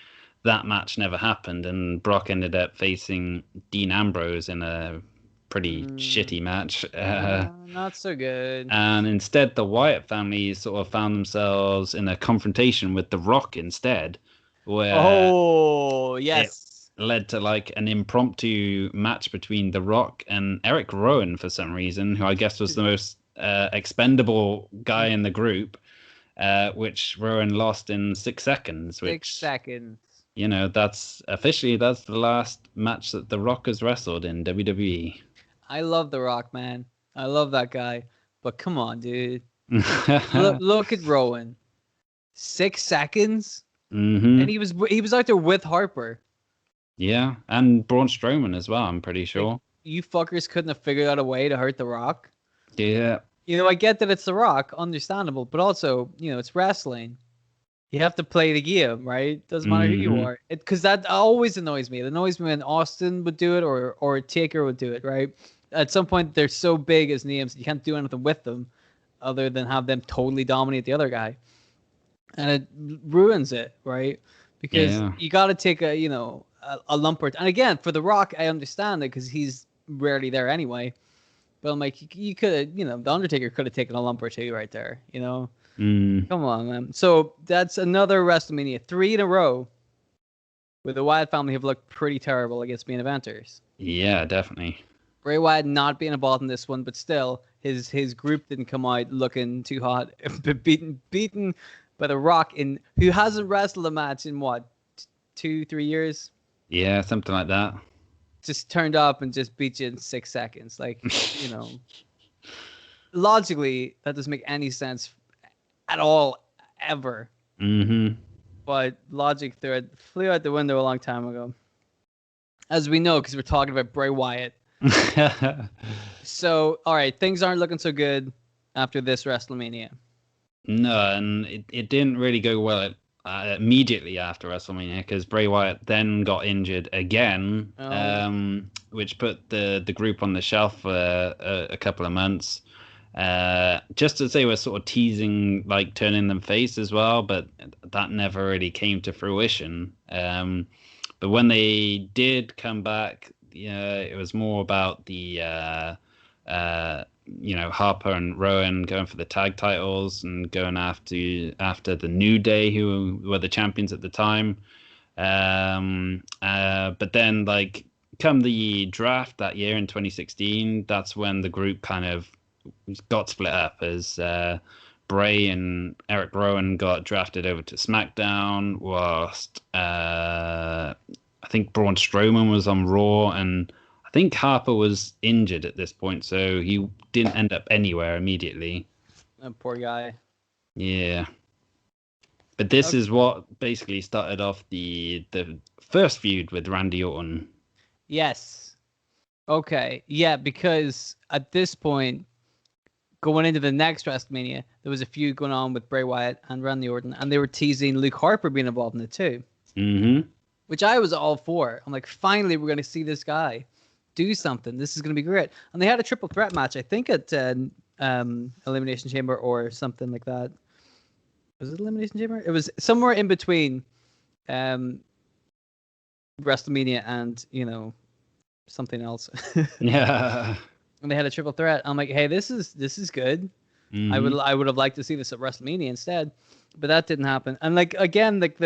that match never happened, and Brock ended up facing Dean Ambrose in a pretty shitty match. Not so good. And instead, the Wyatt family sort of found themselves in a confrontation with The Rock instead, where yes, it led to like an impromptu match between The Rock and Eric Rowan for some reason, who I guess was the most expendable guy in the group, which Rowan lost in 6 seconds. 6 seconds. That's the last match that The Rock has wrestled in WWE. I love The Rock, man. I love that guy. But come on, dude. look at Rowan. 6 seconds? Mm-hmm. And he was out there with Harper. Yeah, and Braun Strowman as well, I'm pretty sure. Like, you fuckers couldn't have figured out a way to hurt The Rock? Yeah. You know, I get that it's The Rock, understandable, but also, you know, it's wrestling. You have to play the game, right? Doesn't matter who you are. Because that always annoys me. It annoys me when Austin would do it or Taker would do it, right? At some point, they're so big as names, you can't do anything with them other than have them totally dominate the other guy. And it ruins it, right? Because you got to take a, you know, a lump or and again, for The Rock, I understand it because he's rarely there anyway. But I'm like, you could have, you know, The Undertaker could have taken a lump or two right there, you know? Come on, man. So that's another WrestleMania. 3 in a row where the Wyatt family have looked pretty terrible against main eventers. Yeah, definitely. Bray Wyatt not being involved in this one, but still, his group didn't come out looking too hot. beaten by The Rock, who hasn't wrestled a match in, what, 2-3 years? Yeah, something like that. Just turned up and just beat you in 6 seconds. Like, you know, logically, that doesn't make any sense at all, ever. But logic flew out the window a long time ago. As we know, because we're talking about Bray Wyatt. So, all right, things aren't looking so good after this WrestleMania. No, and it didn't really go well immediately after WrestleMania because Bray Wyatt then got injured again, which put the group on the shelf for a couple of months. Just as they were sort of teasing, like turning them face as well, but that never really came to fruition. But when they did come back, it was more about the Harper and Rowan going for the tag titles and going after the New Day, who were the champions at the time. But then, like, come the draft that year in 2016, that's when the group kind of got split up as Bray and Eric Rowan got drafted over to SmackDown, whilst I think Braun Strowman was on Raw, and I think Harper was injured at this point, so he didn't end up anywhere immediately. Poor guy. Yeah. But this is what basically started off the first feud with Randy Orton. Yes. Okay. Yeah, because at this point, going into the next WrestleMania, there was a feud going on with Bray Wyatt and Randy Orton, and they were teasing Luke Harper being involved in it too. Which I was all for. I'm like, finally, we're going to see this guy do something. This is going to be great. And they had a triple threat match, I think, at Elimination Chamber or something like that. Was it Elimination Chamber? It was somewhere in between WrestleMania and, something else. Yeah. And they had a triple threat. I'm like, hey, this is good. I would have liked to see this at WrestleMania instead, but that didn't happen. And like again, like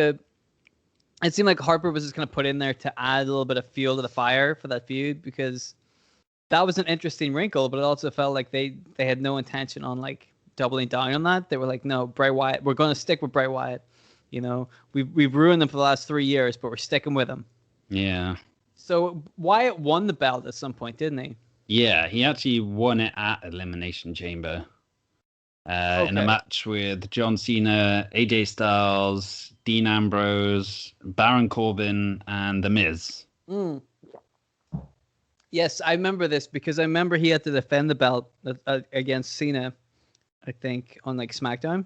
it seemed like Harper was just gonna put in there to add a little bit of fuel to the fire for that feud, because that was an interesting wrinkle, but it also felt like they had no intention on like doubling down on that. They were like, no, Bray Wyatt, we're gonna stick with Bray Wyatt. We've ruined him for the last 3 years, but we're sticking with him. Yeah. So Wyatt won the belt at some point, didn't he? Yeah, he actually won it at Elimination Chamber in a match with John Cena, AJ Styles, Dean Ambrose, Baron Corbin, and The Miz. Yes, I remember this because I remember he had to defend the belt against Cena, I think, on like SmackDown.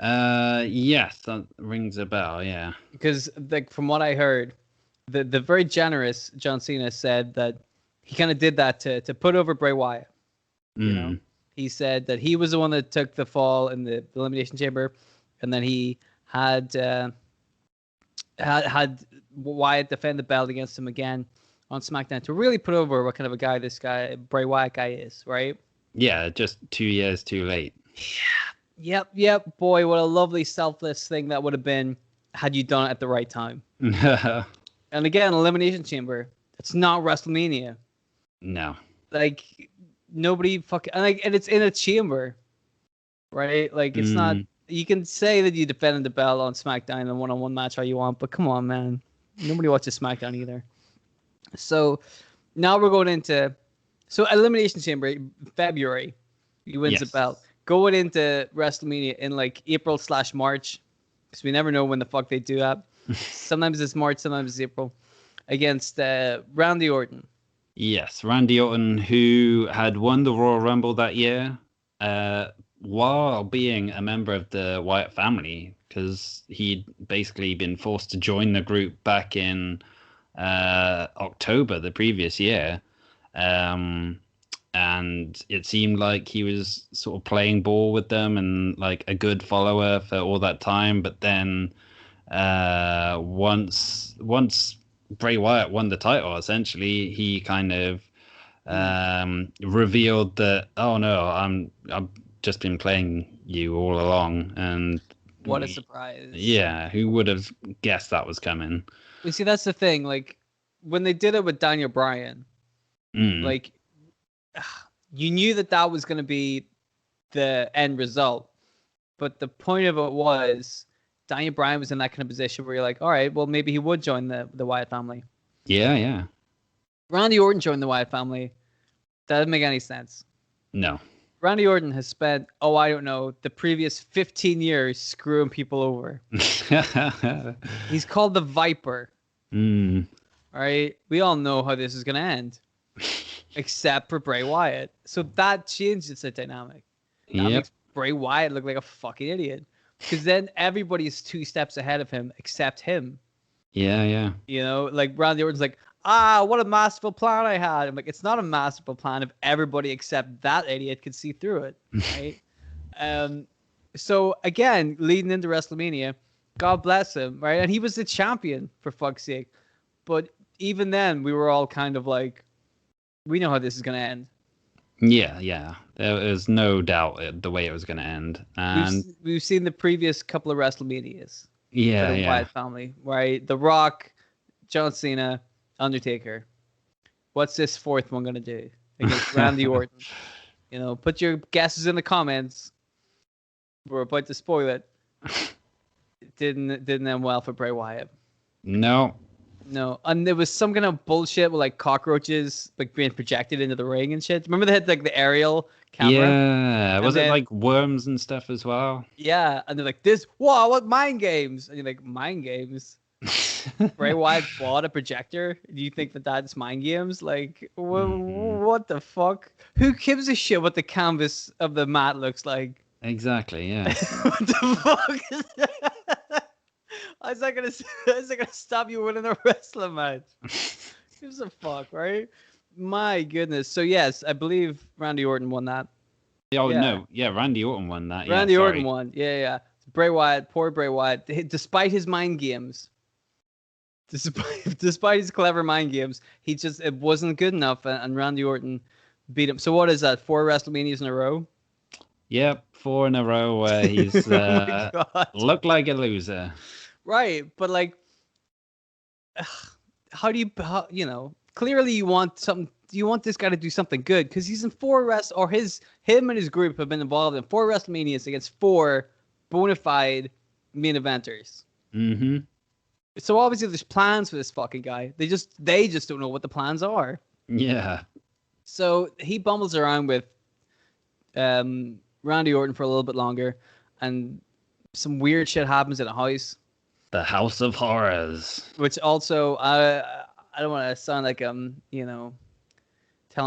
Yes, that rings a bell, yeah. Because like from what I heard, the very generous John Cena said that he kind of did that to put over Bray Wyatt. He said that he was the one that took the fall in the Elimination Chamber, and then he had Wyatt defend the belt against him again on SmackDown to really put over what kind of a guy this guy Bray Wyatt guy is, right? Yeah, just 2 years too late. Yeah. Yep. Boy, what a lovely selfless thing that would have been had you done it at the right time. And again, Elimination Chamber. It's not WrestleMania. No. Like nobody fucking and it's in a chamber, right? Like it's not. You can say that you defended the belt on SmackDown in a one-on-one match all you want, but come on, man. Nobody watches SmackDown either. So now we're going into Elimination Chamber February. He wins the belt. Going into WrestleMania in like April/March, because we never know when the fuck they do that. Sometimes it's March, sometimes it's April. Against Randy Orton. Yes, Randy Orton, who had won the Royal Rumble that year. while being a member of the Wyatt family, because he'd basically been forced to join the group back in October the previous year. And it seemed like he was sort of playing ball with them and like a good follower for all that time. But then once Bray Wyatt won the title, essentially, he kind of revealed that, oh no, I've just been playing you all along. And what a surprise. Yeah, who would have guessed that was coming? You see, that's the thing. Like, when they did it with Daniel Bryan, like, you knew that was going to be the end result. But the point of it was Daniel Bryan was in that kind of position where you're like, all right, well, maybe he would join the Wyatt family. Yeah. Randy Orton joined the Wyatt family. That doesn't make any sense. No. Randy Orton has spent, I don't know, the previous 15 years screwing people over. He's called the Viper. All right? We all know how this is going to end. Except for Bray Wyatt. So that changes the dynamic. That makes Bray Wyatt look like a fucking idiot. Because then everybody's 2 steps ahead of him except him. Yeah. You know, like Randy Orton's like, what a masterful plan I had. I'm like, it's not a masterful plan if everybody except that idiot could see through it. Right? So again, leading into WrestleMania, God bless him, right? And he was the champion, for fuck's sake. But even then, we were all kind of like, we know how this is going to end. Yeah. There was no doubt the way it was going to end. And we've seen the previous couple of WrestleManias. Yeah. Wyatt family, right? The Rock, John Cena, Undertaker. What's this 4th one going to do against Randy Orton? You know, put your guesses in the comments. We're about to spoil it. It didn't end well for Bray Wyatt. No, and there was some kind of bullshit with like cockroaches like being projected into the ring and shit. Remember they had like the aerial camera? Yeah, was it like worms and stuff as well? Yeah, and they're like, what mind games? And you're like, mind games? Bray Wyatt bought a projector? Do you think that's mind games? Like, what the fuck? Who gives a shit what the canvas of the mat looks like? Exactly, yeah. What the fuck is that? How's that gonna stop you winning a wrestling match? Gives a fuck, right? My goodness. So yes, I believe Randy Orton won that. No, Randy Orton won that. Randy Orton won. Yeah. Bray Wyatt, poor Bray Wyatt, despite his mind games, despite his clever mind games, it wasn't good enough, and Randy Orton beat him. So what is that? 4 WrestleManias in a row? Yep, 4 in a row where he's looked like a loser. Right, but like, how do you clearly you want this guy to do something good because he's in 4 him and his group have been involved in 4 WrestleManias against 4 bona fide main eventers. Mm-hmm. So obviously there's plans for this fucking guy. They just don't know what the plans are. Yeah. So he bumbles around with Randy Orton for a little bit longer, and some weird shit happens in a house. The House of Horrors. Which also, I don't want to sound like telling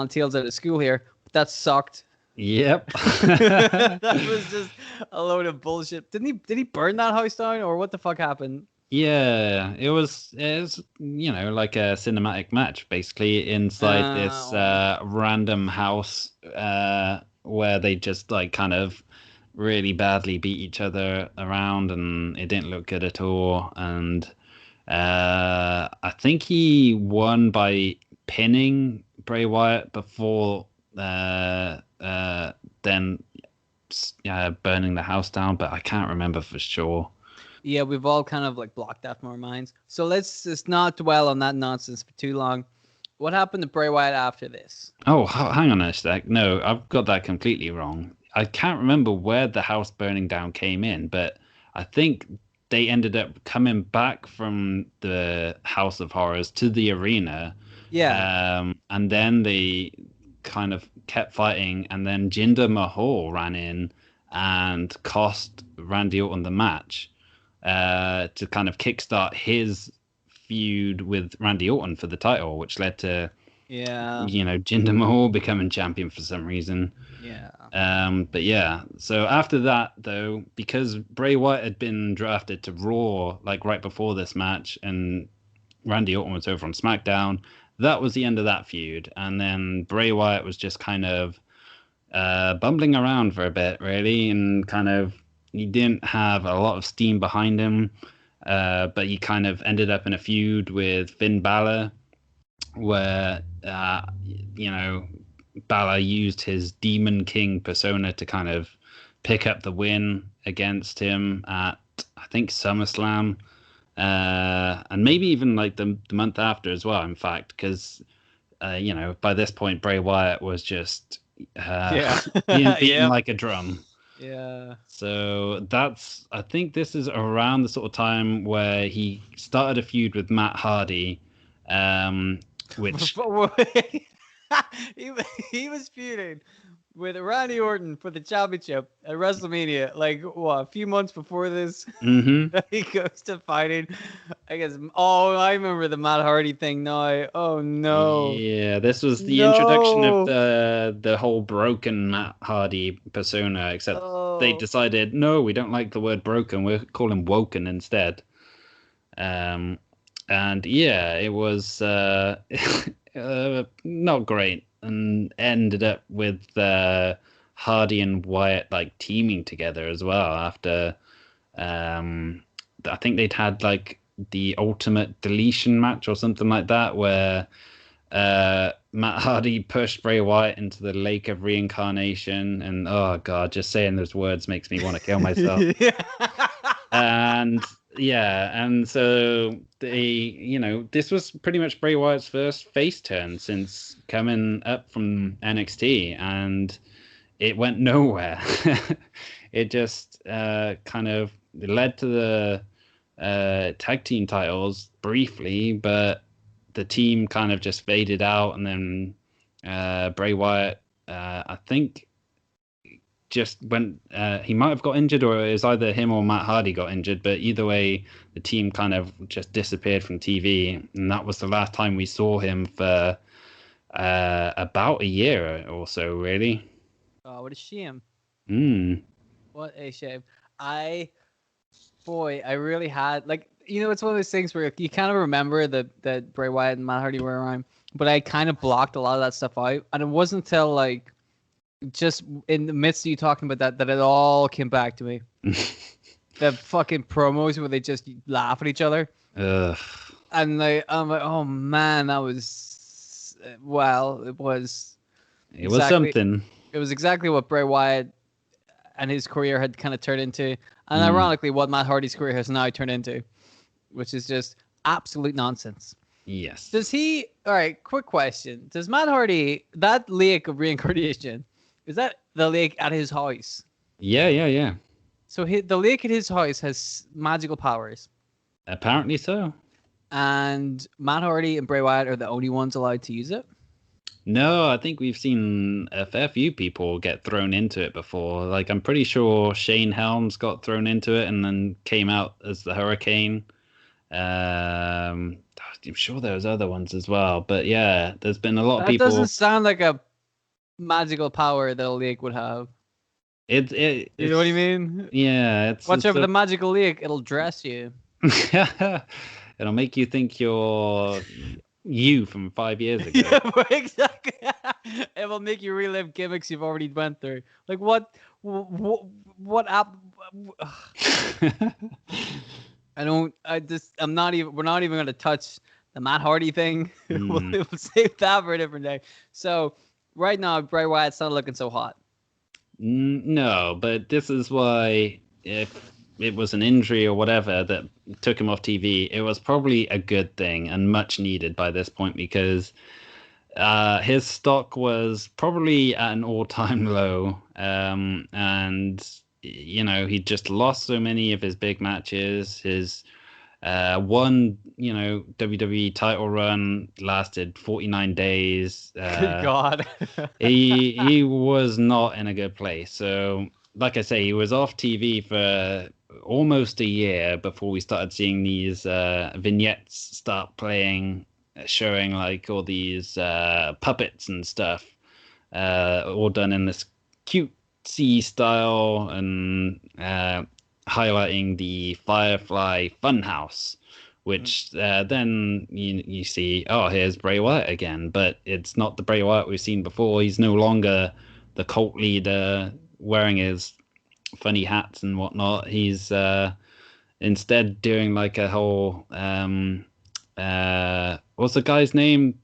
tales out of school here, but that sucked. Yep. That was just a load of bullshit. Did he burn that house down, or what the fuck happened? Yeah, it was like a cinematic match basically inside this random house where they just like kind of really badly beat each other around, and it didn't look good at all. And I think he won by pinning Bray Wyatt before then burning the house down, but I can't remember for sure. Yeah, we've all kind of like blocked that from our minds. So let's just not dwell on that nonsense for too long. What happened to Bray Wyatt after this? Oh, hang on a sec. No, I've got that completely wrong. I can't remember where the house burning down came in, but I think they ended up coming back from the House of Horrors to the arena. Yeah. And then they kind of kept fighting, and then Jinder Mahal ran in and cost Randy Orton the match to kind of kickstart his feud with Randy Orton for the title, which led to Yeah. Jinder Mahal becoming champion for some reason. Yeah. But yeah, so after that, though, because Bray Wyatt had been drafted to Raw like right before this match, and Randy Orton was over on SmackDown, that was the end of that feud. And then Bray Wyatt was just kind of bumbling around for a bit, really, and kind of he didn't have a lot of steam behind him. But he kind of ended up in a feud with Finn Balor, where Balor used his Demon King persona to kind of pick up the win against him at, I think, SummerSlam, and maybe even like the month after as well. In fact, because by this point Bray Wyatt was just being beaten like a drum. Yeah. So I think this is around the sort of time where he started a feud with Matt Hardy, which he was feuding with Randy Orton for the championship at WrestleMania, like a few months before this. Mm-hmm. He goes to fighting, I guess. Oh, I remember the Matt Hardy thing now. Oh no. Yeah, this was the introduction of the whole broken Matt Hardy persona, except they decided, no, we don't like the word broken, we'll call him woken instead. And yeah, it was not great, and ended up with Hardy and Wyatt like teaming together as well after I think they'd had like the ultimate deletion match or something like that, where Matt Hardy pushed Bray Wyatt into the lake of reincarnation, and oh god, just saying those words makes me want to kill myself. And so this was pretty much Bray Wyatt's first face turn since coming up from NXT, and it went nowhere. It just kind of led to the tag team titles briefly, but the team kind of just faded out, and then Bray Wyatt, I think, just went. He might have got injured, or it was either him or Matt Hardy got injured. But either way, the team kind of just disappeared from TV, and that was the last time we saw him for about a year or so, really. Oh, what a shame! What a shame! I really had it's one of those things where you kind of remember that Bray Wyatt and Matt Hardy were around, but I kind of blocked a lot of that stuff out, and it wasn't until like just in the midst of you talking about that it all came back to me. The fucking promos where they just laugh at each other. Ugh. And I'm like, oh man, that was it was something. It was exactly what Bray Wyatt and his career had kind of turned into, and ironically what Matt Hardy's career has now turned into, which is just absolute nonsense. Yes. All right, quick question. Does Matt Hardy, that lake of reincarnation, is that the lake at his house? Yeah. So the lake at his house has magical powers. Apparently so. And Matt Hardy and Bray Wyatt are the only ones allowed to use it? No, I think we've seen a fair few people get thrown into it before. Like, I'm pretty sure Shane Helms got thrown into it and then came out as the Hurricane. I'm sure there was other ones as well. But yeah, there's been a lot of people. That doesn't sound like a magical power that a lake would have. You know what I mean? Yeah. Watch over the magical lake. It'll dress you. It'll make you think you're you from 5 years ago. Yeah, exactly. It will make you relive gimmicks you've already went through. Like what app? We're not even going to touch the Matt Hardy thing. We'll save that for a different day. So right now, Bray Wyatt's not looking so hot. No, but this is why, if it was an injury or whatever that took him off TV, it was probably a good thing and much needed by this point, because his stock was probably at an all-time low, and he just lost so many of his big matches. His one WWE title run lasted 49 days. Good God. he was not in a good place. So like I say, he was off TV for almost a year before we started seeing these vignettes start playing showing like all these puppets and stuff, all done in this cutesy style, and highlighting the Firefly Funhouse, which then you see, oh, here's Bray Wyatt again, but it's not the Bray Wyatt we've seen before. He's no longer the cult leader wearing his funny hats and whatnot. He's instead doing like a whole what's the guy's name?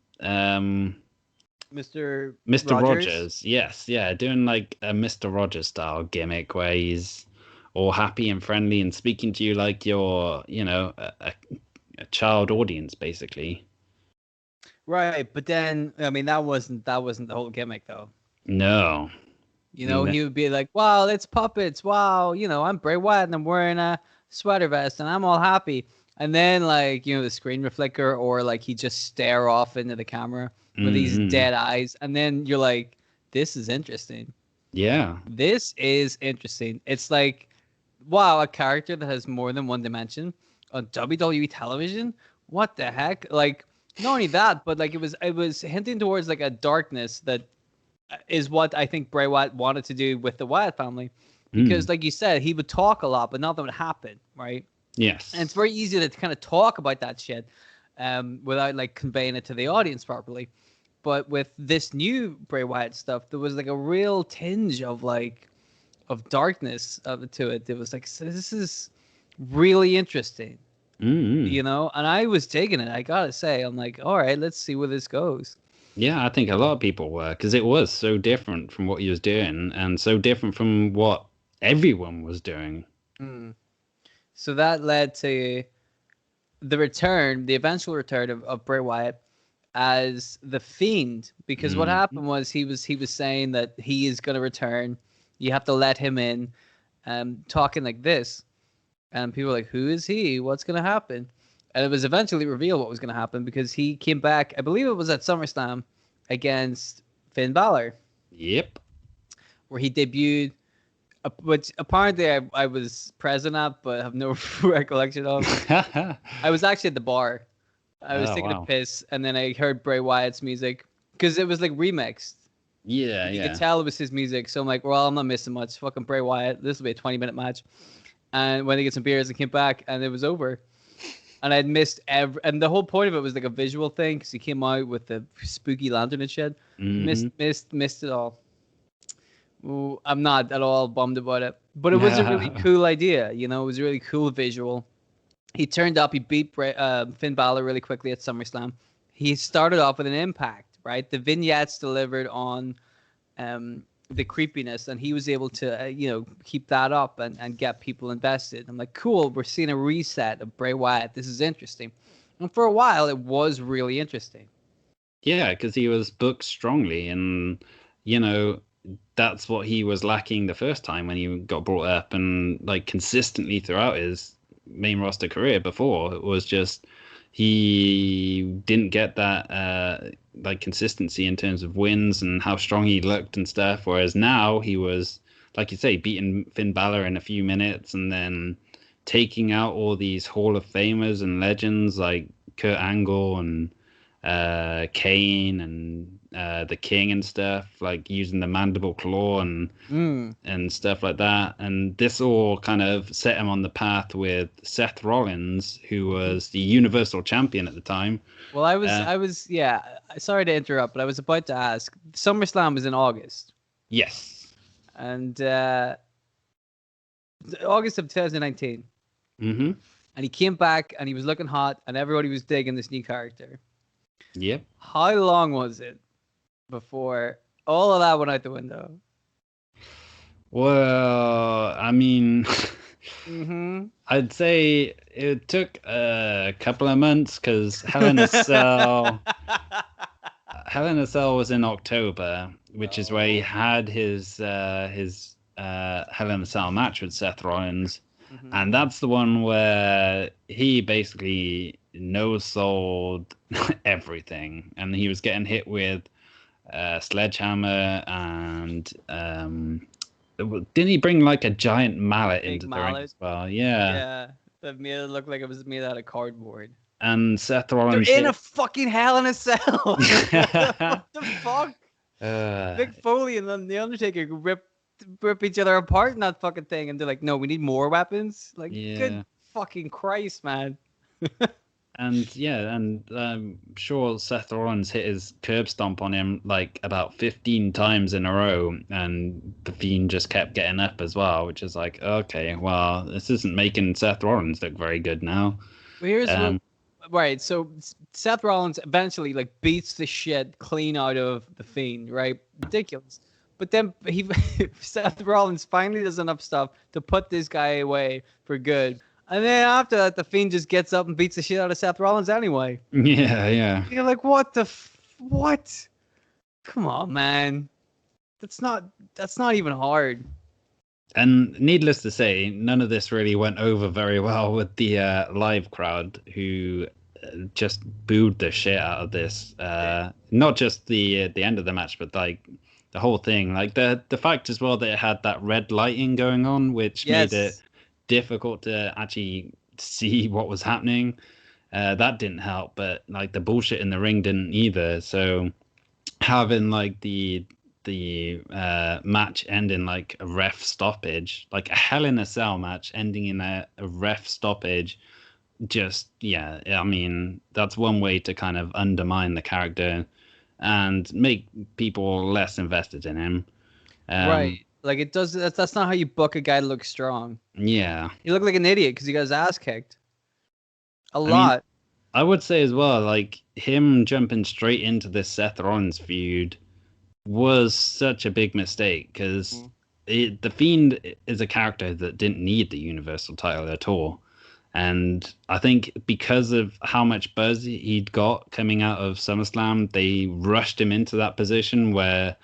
Mr. Rogers. Yes, yeah, doing like a Mr. Rogers style gimmick where he's all happy and friendly and speaking to you like you're, a child audience, basically. Right, but then I mean that wasn't the whole gimmick though. No. He would be like, "Wow, it's puppets. Wow, I'm Bray Wyatt and I'm wearing a sweater vest and I'm all happy." And then like, the screen reflector, or like he just stare off into the camera with these dead eyes, and then you're like, "This is interesting." Yeah. This is interesting. It's like, wow, a character that has more than one dimension on WWE television. What the heck? Like, not only that, but like it was hinting towards like a darkness that is what I think Bray Wyatt wanted to do with the Wyatt family, because like you said, he would talk a lot, but nothing would happen, right? Yes. And it's very easy to kind of talk about that shit without like conveying it to the audience properly. But with this new Bray Wyatt stuff, there was like a real tinge of darkness to it. It was like, so this is really interesting, and I was digging it. I gotta say, I'm like, all right, let's see where this goes. Yeah, I think a lot of people were, because it was so different from what he was doing and so different from what everyone was doing. So that led to the eventual return of Bray Wyatt as the Fiend, because what happened was he was saying that he is going to return. You have to let him in, talking like this, and people were like, "Who is he? What's going to happen?" And it was eventually revealed what was going to happen, because he came back, I believe it was at SummerSlam, against Finn Balor. Yep. Where he debuted, which apparently I was present at, but have no recollection of. I was actually at the bar. I was taking a piss, and then I heard Bray Wyatt's music, because it was like remixed. Yeah, you could tell it was his music. So I'm like, well, I'm not missing much. Fucking Bray Wyatt. This will be a 20-minute match. And when they get some beers, I came back, and it was over. And I'd missed and the whole point of it was like a visual thing, because he came out with the spooky lantern and shit. Missed it all. Ooh, I'm not at all bummed about it, but it was a really cool idea. It was a really cool visual. He turned up. He beat Finn Balor really quickly at SummerSlam. He started off with an impact, right? The vignettes delivered on the creepiness, and he was able to keep that up and get people invested. I'm like, cool, we're seeing a reset of Bray Wyatt. This is interesting. And for a while it was really interesting. Yeah, because he was booked strongly, and that's what he was lacking the first time when he got brought up, and like consistently throughout his main roster career before, it was just he didn't get that like consistency in terms of wins and how strong he looked and stuff. Whereas now he was, like you say, beating Finn Balor in a few minutes, and then taking out all these Hall of Famers and legends like Kurt Angle and Kane and the King and stuff, like using the mandible claw and stuff like that. And this all kind of set him on the path with Seth Rollins, who was the Universal Champion at the time. Well, I was sorry to interrupt, but I was about to ask. SummerSlam was in August. Yes. And August of 2019. Mm-hmm. And he came back and he was looking hot, and everybody was digging this new character. Yep. How long was it before all of that went out the window? Well, I mean, mm-hmm. I'd say it took a couple of months, because Hell in a Cell was in October, which is where he had his Hell in a Cell match with Seth Rollins. Mm-hmm. And that's the one where he basically no-sold everything, and he was getting hit with sledgehammer, and didn't he bring like a giant mallet into the ring as well? Yeah, that made it look like it was made out of cardboard. And Seth They're Rollins in a fucking Hell in a Cell. What the fuck? Mick Foley and then The Undertaker rip each other apart in that fucking thing, and they're like, "No, we need more weapons." Like, good fucking Christ, man. And sure, Seth Rollins hit his curb stomp on him like about 15 times in a row, and the Fiend just kept getting up as well, which is like, okay, well, this isn't making Seth Rollins look very good now. Well, here's right. So Seth Rollins eventually like beats the shit clean out of the Fiend, right? Ridiculous. But then Seth Rollins finally does enough stuff to put this guy away for good. And then after that, the Fiend just gets up and beats the shit out of Seth Rollins anyway. Yeah. You're like, what? Come on, man. That's not even hard. And needless to say, none of this really went over very well with the live crowd, who just booed the shit out of this. Not just the end of the match, but like the whole thing. Like the fact as well that it had that red lighting going on, which made it difficult to actually see what was happening. That didn't help, but like the bullshit in the ring didn't either. So having like the match end in like a ref stoppage, like a Hell in a Cell match ending in a ref stoppage, just I mean, that's one way to kind of undermine the character and make people less invested in him. Right. Like it does. That's not how you book a guy to look strong. Yeah. You look like an idiot because he got his ass kicked. A lot. I would say as well, like him jumping straight into this Seth Rollins feud was such a big mistake because the Fiend is a character that didn't need the Universal title at all. And I think because of how much buzz he'd got coming out of SummerSlam, they rushed him into that position where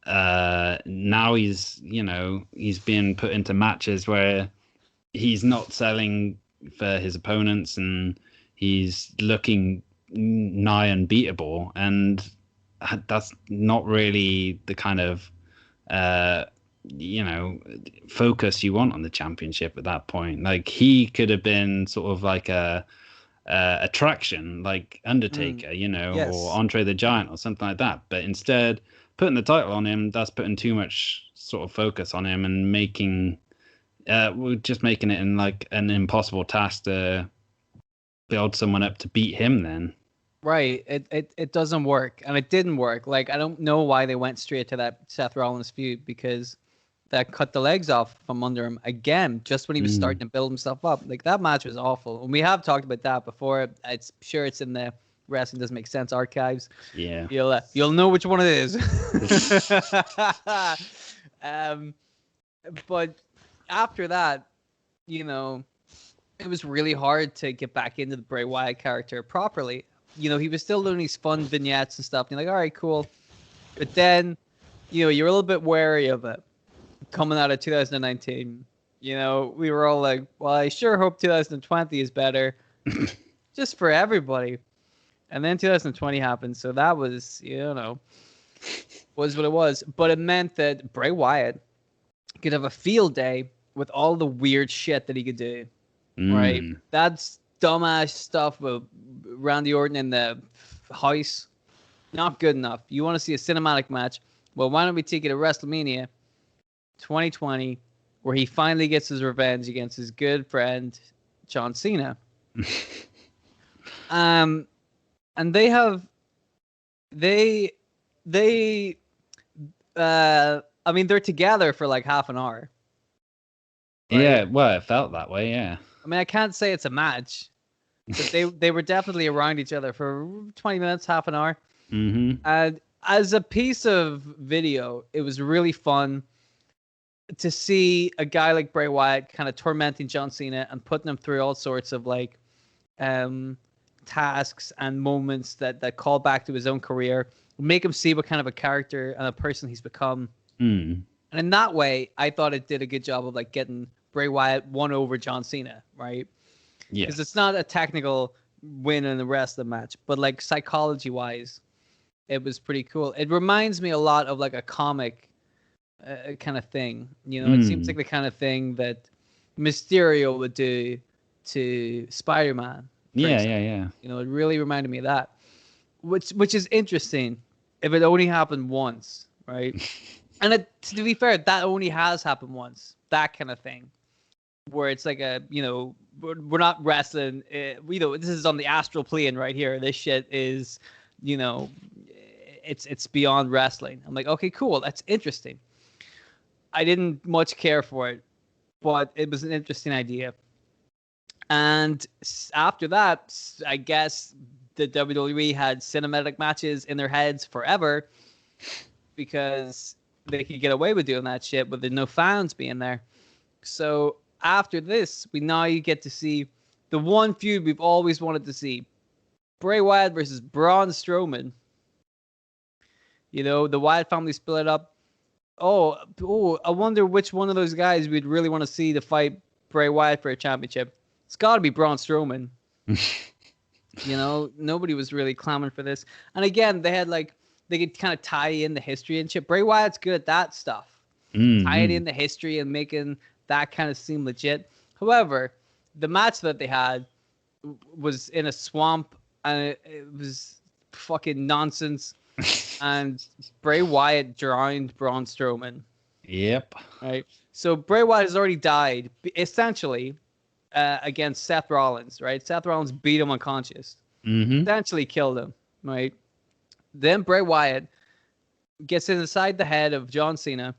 now he's being put into matches where he's not selling for his opponents and he's looking nigh unbeatable, and that's not really the kind of focus you want on the championship at that point. Like he could have been sort of like a attraction like Undertaker, or Andre the Giant or something like that, but instead putting the title on him, that's putting too much sort of focus on him and making it in like an impossible task to build someone up to beat him then. Right. It doesn't work, and it didn't work. Like I don't know why they went straight to that Seth Rollins feud, because that cut the legs off from under him again just when he was starting to build himself up. Like that match was awful, and we have talked about that before. It's sure it's in the Wrestling Doesn't Make Sense archives. Yeah, you'll know which one it is. But after that, it was really hard to get back into the Bray Wyatt character properly. He was still doing these fun vignettes and stuff. And you're like, all right, cool. But then, you're a little bit wary of it coming out of 2019. We were all like, well, I sure hope 2020 is better just for everybody. And then 2020 happened. So that was, was what it was. But it meant that Bray Wyatt could have a field day with all the weird shit that he could do. Right? That's dumbass stuff with Randy Orton in the house. Not good enough. You want to see a cinematic match? Well, why don't we take it to WrestleMania 2020, where he finally gets his revenge against his good friend John Cena. And they're together for like half an hour. Right? Yeah, well, it felt that way, yeah. I mean, I can't say it's a match, but they were definitely around each other for 20 minutes, half an hour. Mm-hmm. And as a piece of video, it was really fun to see a guy like Bray Wyatt kind of tormenting John Cena and putting him through all sorts of like tasks and moments that call back to his own career, make him see what kind of a character and a person he's become. And in that way, I thought it did a good job of like getting Bray Wyatt won over John Cena, right? Yeah. Because it's not a technical win in the rest of the match, but like psychology-wise, it was pretty cool. It reminds me a lot of like a comic kind of thing. It seems like the kind of thing that Mysterio would do to Spider-Man. Yeah. You know, it really reminded me of that, which is interesting if it only happened once, right? And to be fair, that only has happened once, that kind of thing, where it's like a, you know, we're not wrestling, you know, this is on the astral plane right here. This shit is, you know, it's beyond wrestling. I'm like, okay, cool, that's interesting. I didn't much care for it, but it was an interesting idea. And after that, I guess the WWE had cinematic matches in their heads forever because they could get away with doing that shit with no fans being there. So after this, we now get to see the one feud we've always wanted to see: Bray Wyatt versus Braun Strowman. You know, the Wyatt family split up. Oh, I wonder which one of those guys we'd really want to see to fight Bray Wyatt for a championship. It's got to be Braun Strowman. You know, nobody was really clamoring for this. And again, they could kind of tie in the history and shit. Bray Wyatt's good at that stuff. Tying in the history and making that kind of seem legit. However, the match that they had was in a swamp, and it was fucking nonsense. And Bray Wyatt drowned Braun Strowman. Yep. Right. So Bray Wyatt has already died, essentially, against Seth Rollins. Right. Seth Rollins beat him unconscious. Essentially killed him. Right. Then Bray Wyatt gets inside the head of John Cena,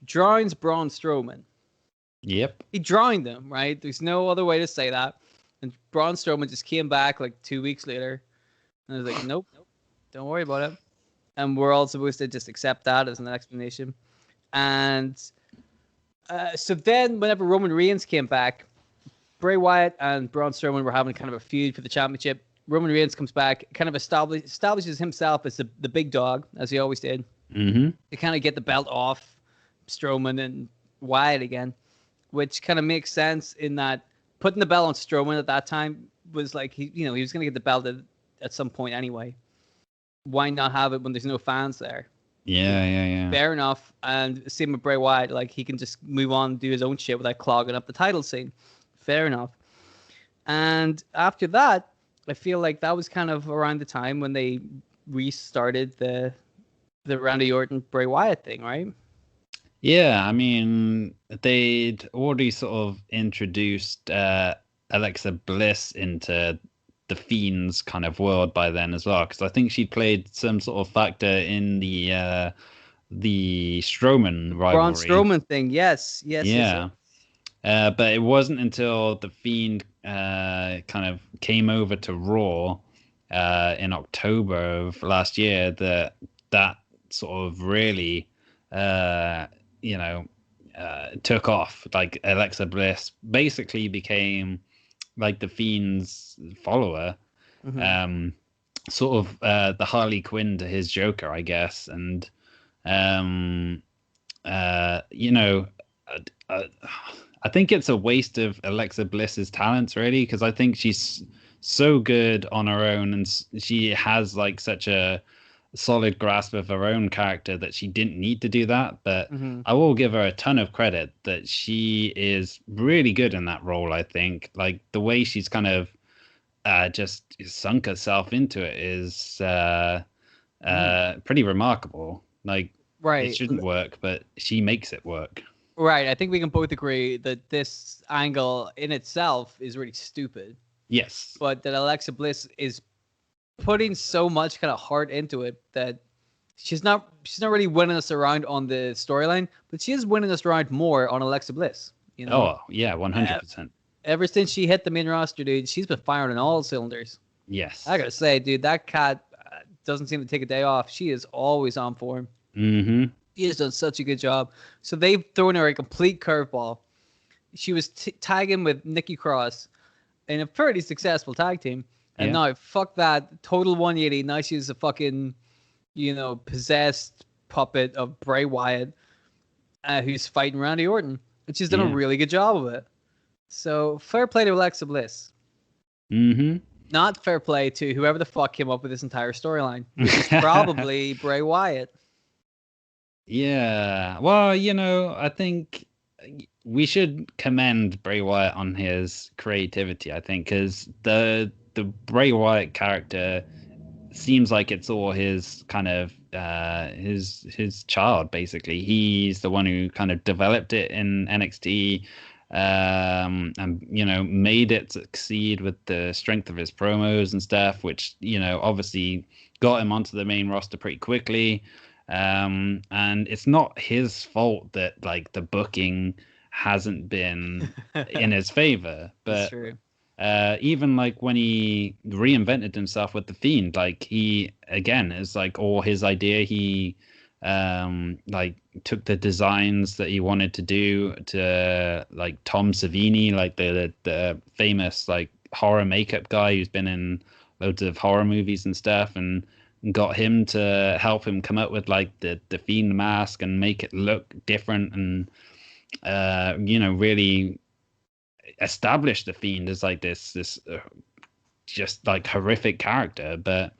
drowns Braun Strowman. Yep. He drowned him, right? There's no other way to say that. And Braun Strowman just came back like 2 weeks later. And I was like, nope, don't worry about it. And we're all supposed to just accept that as an explanation. And so then whenever Roman Reigns came back, Bray Wyatt and Braun Strowman were having kind of a feud for the championship. Roman Reigns comes back, kind of establishes himself as the big dog, as he always did. To kind of get the belt off Strowman and Wyatt again, which kind of makes sense in that putting the belt on Strowman at that time was like, he was going to get the belt at some point anyway. Why not have it when there's no fans there? Yeah. Fair enough. And same with Bray Wyatt, like he can just move on and do his own shit without clogging up the title scene. Fair enough. And after that, I feel like that was kind of around the time when they restarted the Randy Orton Bray Wyatt thing, right? Yeah, I mean, they'd already sort of introduced Alexa Bliss into the Fiend's kind of world by then as well, because I think she played some sort of factor in the Strowman rivalry. Braun Strowman thing, yes. Yeah. But it wasn't until the Fiend kind of came over to Raw in October of last year that sort of really took off. Like Alexa Bliss basically became like the Fiend's follower, sort of the Harley Quinn to his Joker, I guess. And I think it's a waste of Alexa Bliss's talents, really, because I think she's so good on her own, and she has like such a solid grasp of her own character that she didn't need to do that. But I will give her a ton of credit that she is really good in that role. I think like the way she's kind of just sunk herself into it is pretty remarkable. Like, right, it shouldn't work, but she makes it work. Right, I think we can both agree that this angle in itself is really stupid. Yes. But that Alexa Bliss is putting so much kind of heart into it that she's not really winning us around on the storyline, but she is winning us around more on Alexa Bliss. You know? Oh, yeah, 100%. Ever since she hit the main roster, dude, she's been firing on all cylinders. Yes. I gotta say, dude, that cat doesn't seem to take a day off. She is always on form. He has done such a good job. So they've thrown her a complete curveball. She was tagging with Nikki Cross in a pretty successful tag team. And now, fuck that. Total 180. Now she's a fucking, possessed puppet of Bray Wyatt who's fighting Randy Orton. And she's done a really good job of it. So fair play to Alexa Bliss. Not fair play to whoever the fuck came up with this entire storyline, which is probably Bray Wyatt. Yeah, well, I think we should commend Bray Wyatt on his creativity, I think, because the the Bray Wyatt character seems like it's all his kind of his child, basically. He's the one who kind of developed it in NXT, and made it succeed with the strength of his promos and stuff, which obviously got him onto the main roster pretty quickly. And it's not his fault that like the booking hasn't been in his favor, but That's true. Even like when he reinvented himself with the Fiend, like he again is like all his idea. He like took the designs that he wanted to do to like Tom Savini, like the famous like horror makeup guy who's been in loads of horror movies and stuff, and got him to help him come up with like the Fiend mask and make it look different, and really establish the Fiend as like this just like horrific character. But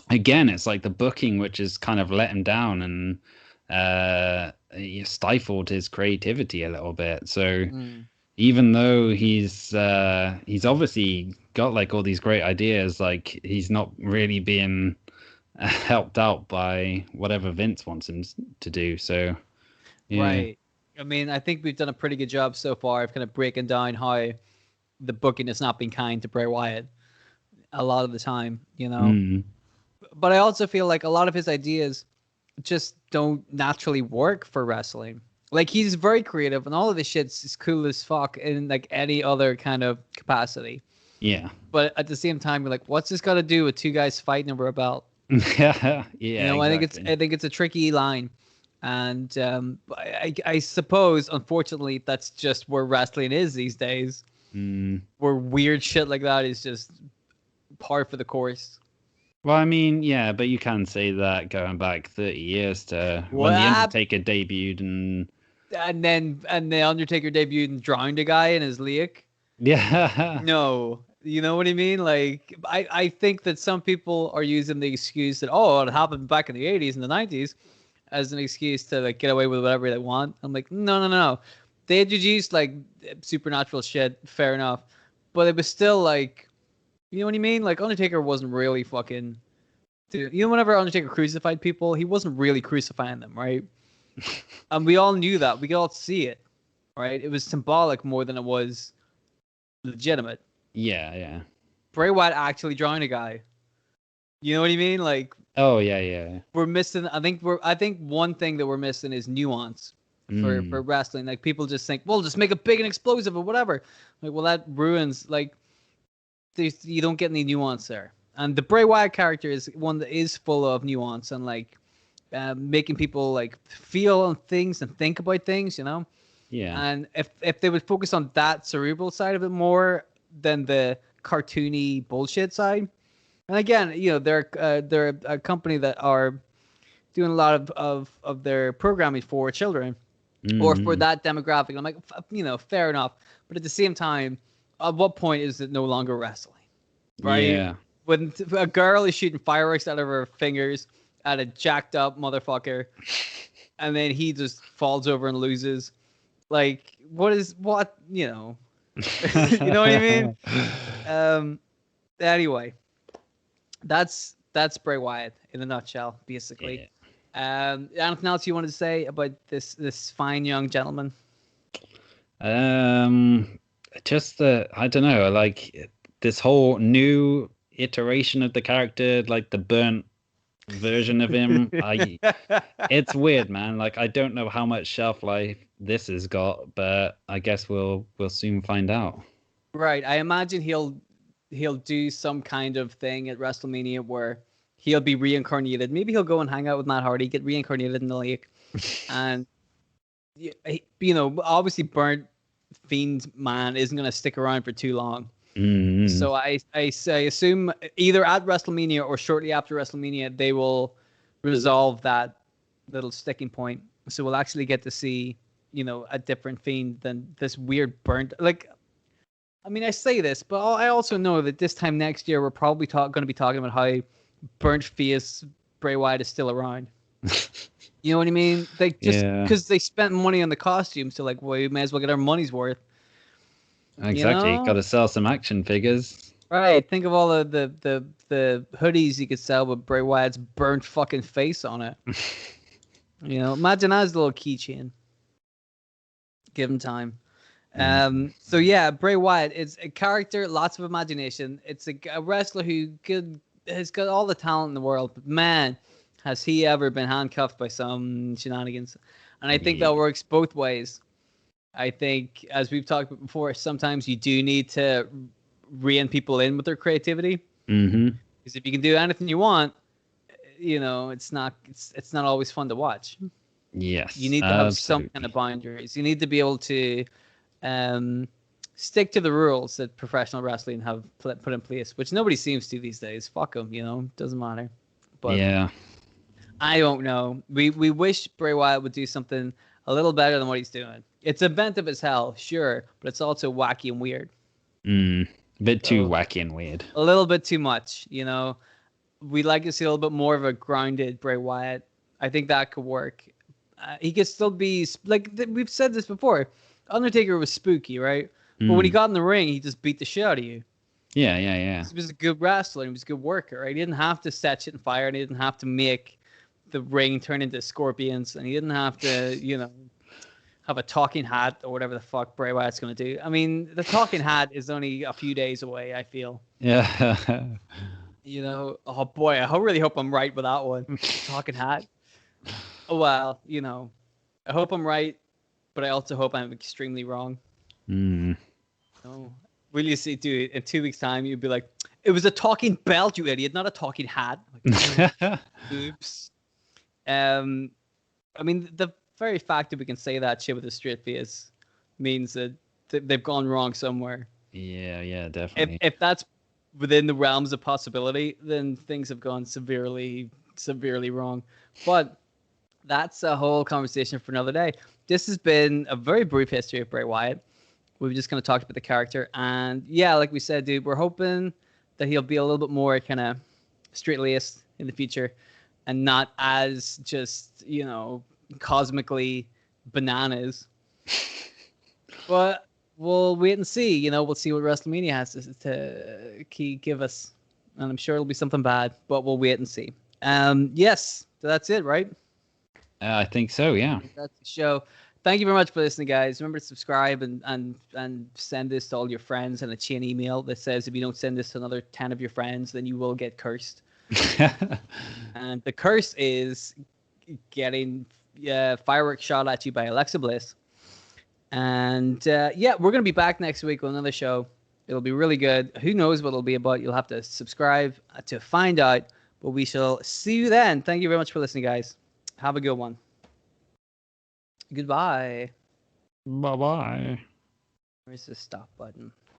again, it's like the booking which has kind of let him down and stifled his creativity a little bit. So even though he's obviously got like all these great ideas, like he's not really being helped out by whatever Vince wants him to do. So yeah. Right. I mean, I think we've done a pretty good job so far of kind of breaking down how the booking has not been kind to Bray Wyatt a lot of the time, But I also feel like a lot of his ideas just don't naturally work for wrestling. Like, he's very creative, and all of this shit's cool as fuck in like any other kind of capacity. Yeah. But at the same time, you're like, what's this got to do with two guys fighting over a belt? Yeah. Exactly. I think it's a tricky line. And I suppose, unfortunately, that's just where wrestling is these days. Where weird shit like that is just par for the course. Well, I mean, yeah, but you can say that going back 30 years to when The Undertaker debuted and the Undertaker debuted and drowned a guy in his lake. Yeah. No. You know what I mean? Like, I think that some people are using the excuse that, it happened back in the 80s and the 90s. As an excuse to like get away with whatever they want. I'm like, no. They introduced like supernatural shit, fair enough, but it was still like, you know what I mean? Like, Undertaker wasn't really fucking. Dude, whenever Undertaker crucified people, he wasn't really crucifying them, right? And we all knew that. We could all see it, right? It was symbolic more than it was legitimate. Yeah. Bray Wyatt actually drawing a guy. You know what I mean? Like. Oh yeah. We're missing. I think one thing that we're missing is nuance for wrestling. Like, people just think, well, just make it big and explosive or whatever. Like, well, that ruins. Like, you don't get any nuance there. And the Bray Wyatt character is one that is full of nuance and like making people like feel on things and think about things. Yeah. And if they would focus on that cerebral side of it more than the cartoony bullshit side. And again, they're a company that are doing a lot of their programming for children or for that demographic. I'm like, fair enough. But at the same time, at what point is it no longer wrestling? Right? Yeah. When a girl is shooting fireworks out of her fingers at a jacked up motherfucker, and then he just falls over and loses. Like, what? You know what I mean? Anyway. That's Bray Wyatt in a nutshell, basically. Yeah. Anything else you wanted to say about this fine young gentleman? Just I don't know, like this whole new iteration of the character, like the burnt version of him. It's weird, man. Like, I don't know how much shelf life this has got, but I guess we'll soon find out. Right. I imagine he'll do some kind of thing at WrestleMania where he'll be reincarnated. Maybe he'll go and hang out with Matt Hardy, get reincarnated in the lake. And, obviously Burnt Fiend Man isn't going to stick around for too long. Mm-hmm. So I assume either at WrestleMania or shortly after WrestleMania, they will resolve that little sticking point. So we'll actually get to see, a different Fiend than this weird burnt. Like, I mean, I say this, but I also know that this time next year, we're probably going to be talking about how burnt face Bray Wyatt is still around. You know what I mean? They just because they spent money on the costumes, so like, well, we may as well get our money's worth. Exactly. Got to sell some action figures. Right. Think of all the hoodies you could sell with Bray Wyatt's burnt fucking face on it. Imagine that as a little keychain. Give him time. So yeah, Bray Wyatt is a character, lots of imagination. It's a wrestler who has got all the talent in the world, but man, has he ever been handcuffed by some shenanigans. And I think that works both ways. I think, as we've talked about before, sometimes you do need to rein people in with their creativity. Because if you can do anything you want, it's not always fun to watch. Yes, you need to have some kind of boundaries. You need to be able to stick to the rules that professional wrestling have put in place, which nobody seems to these days. Fuck them, doesn't matter. But yeah, I don't know. We wish Bray Wyatt would do something a little better than what he's doing. It's inventive as hell, sure, but it's also wacky and weird. A bit too wacky and weird. A little bit too much, We'd like to see a little bit more of a grounded Bray Wyatt. I think that could work. He could still be, like, we've said this before, Undertaker was spooky, right? But when he got in the ring, he just beat the shit out of you. Yeah. He was a good wrestler. He was a good worker, right? He didn't have to set shit on fire, and he didn't have to make the ring turn into scorpions, and he didn't have to, have a talking hat or whatever the fuck Bray Wyatt's going to do. I mean, the talking hat is only a few days away, I feel. Yeah. Oh boy, I really hope I'm right with that one. Talking hat. Oh, well, I hope I'm right, but I also hope I'm extremely wrong. Oh, will you see, dude? In 2 weeks' time, you'd be like, "It was a talking belt, you idiot, not a talking hat." Like, oops. I mean, the very fact that we can say that shit with a straight face means that they've gone wrong somewhere. Yeah, definitely. If that's within the realms of possibility, then things have gone severely wrong. But that's a whole conversation for another day. This has been a very brief history of Bray Wyatt. We've just kind of talked about the character. And yeah, like we said, dude, we're hoping that he'll be a little bit more kind of straight-laced in the future and not as just, cosmically bananas. But we'll wait and see. We'll see what WrestleMania has to give us. And I'm sure it'll be something bad, but we'll wait and see. Yes, so that's it, right? I think so, yeah. That's the show. Thank you very much for listening, guys. Remember to subscribe and send this to all your friends in a chain email that says if you don't send this to another 10 of your friends, then you will get cursed. And the curse is getting fireworks shot at you by Alexa Bliss. And we're going to be back next week with another show. It'll be really good. Who knows what it'll be about? You'll have to subscribe to find out. But we shall see you then. Thank you very much for listening, guys. Have a good one. Goodbye. Bye-bye. Where's the stop button?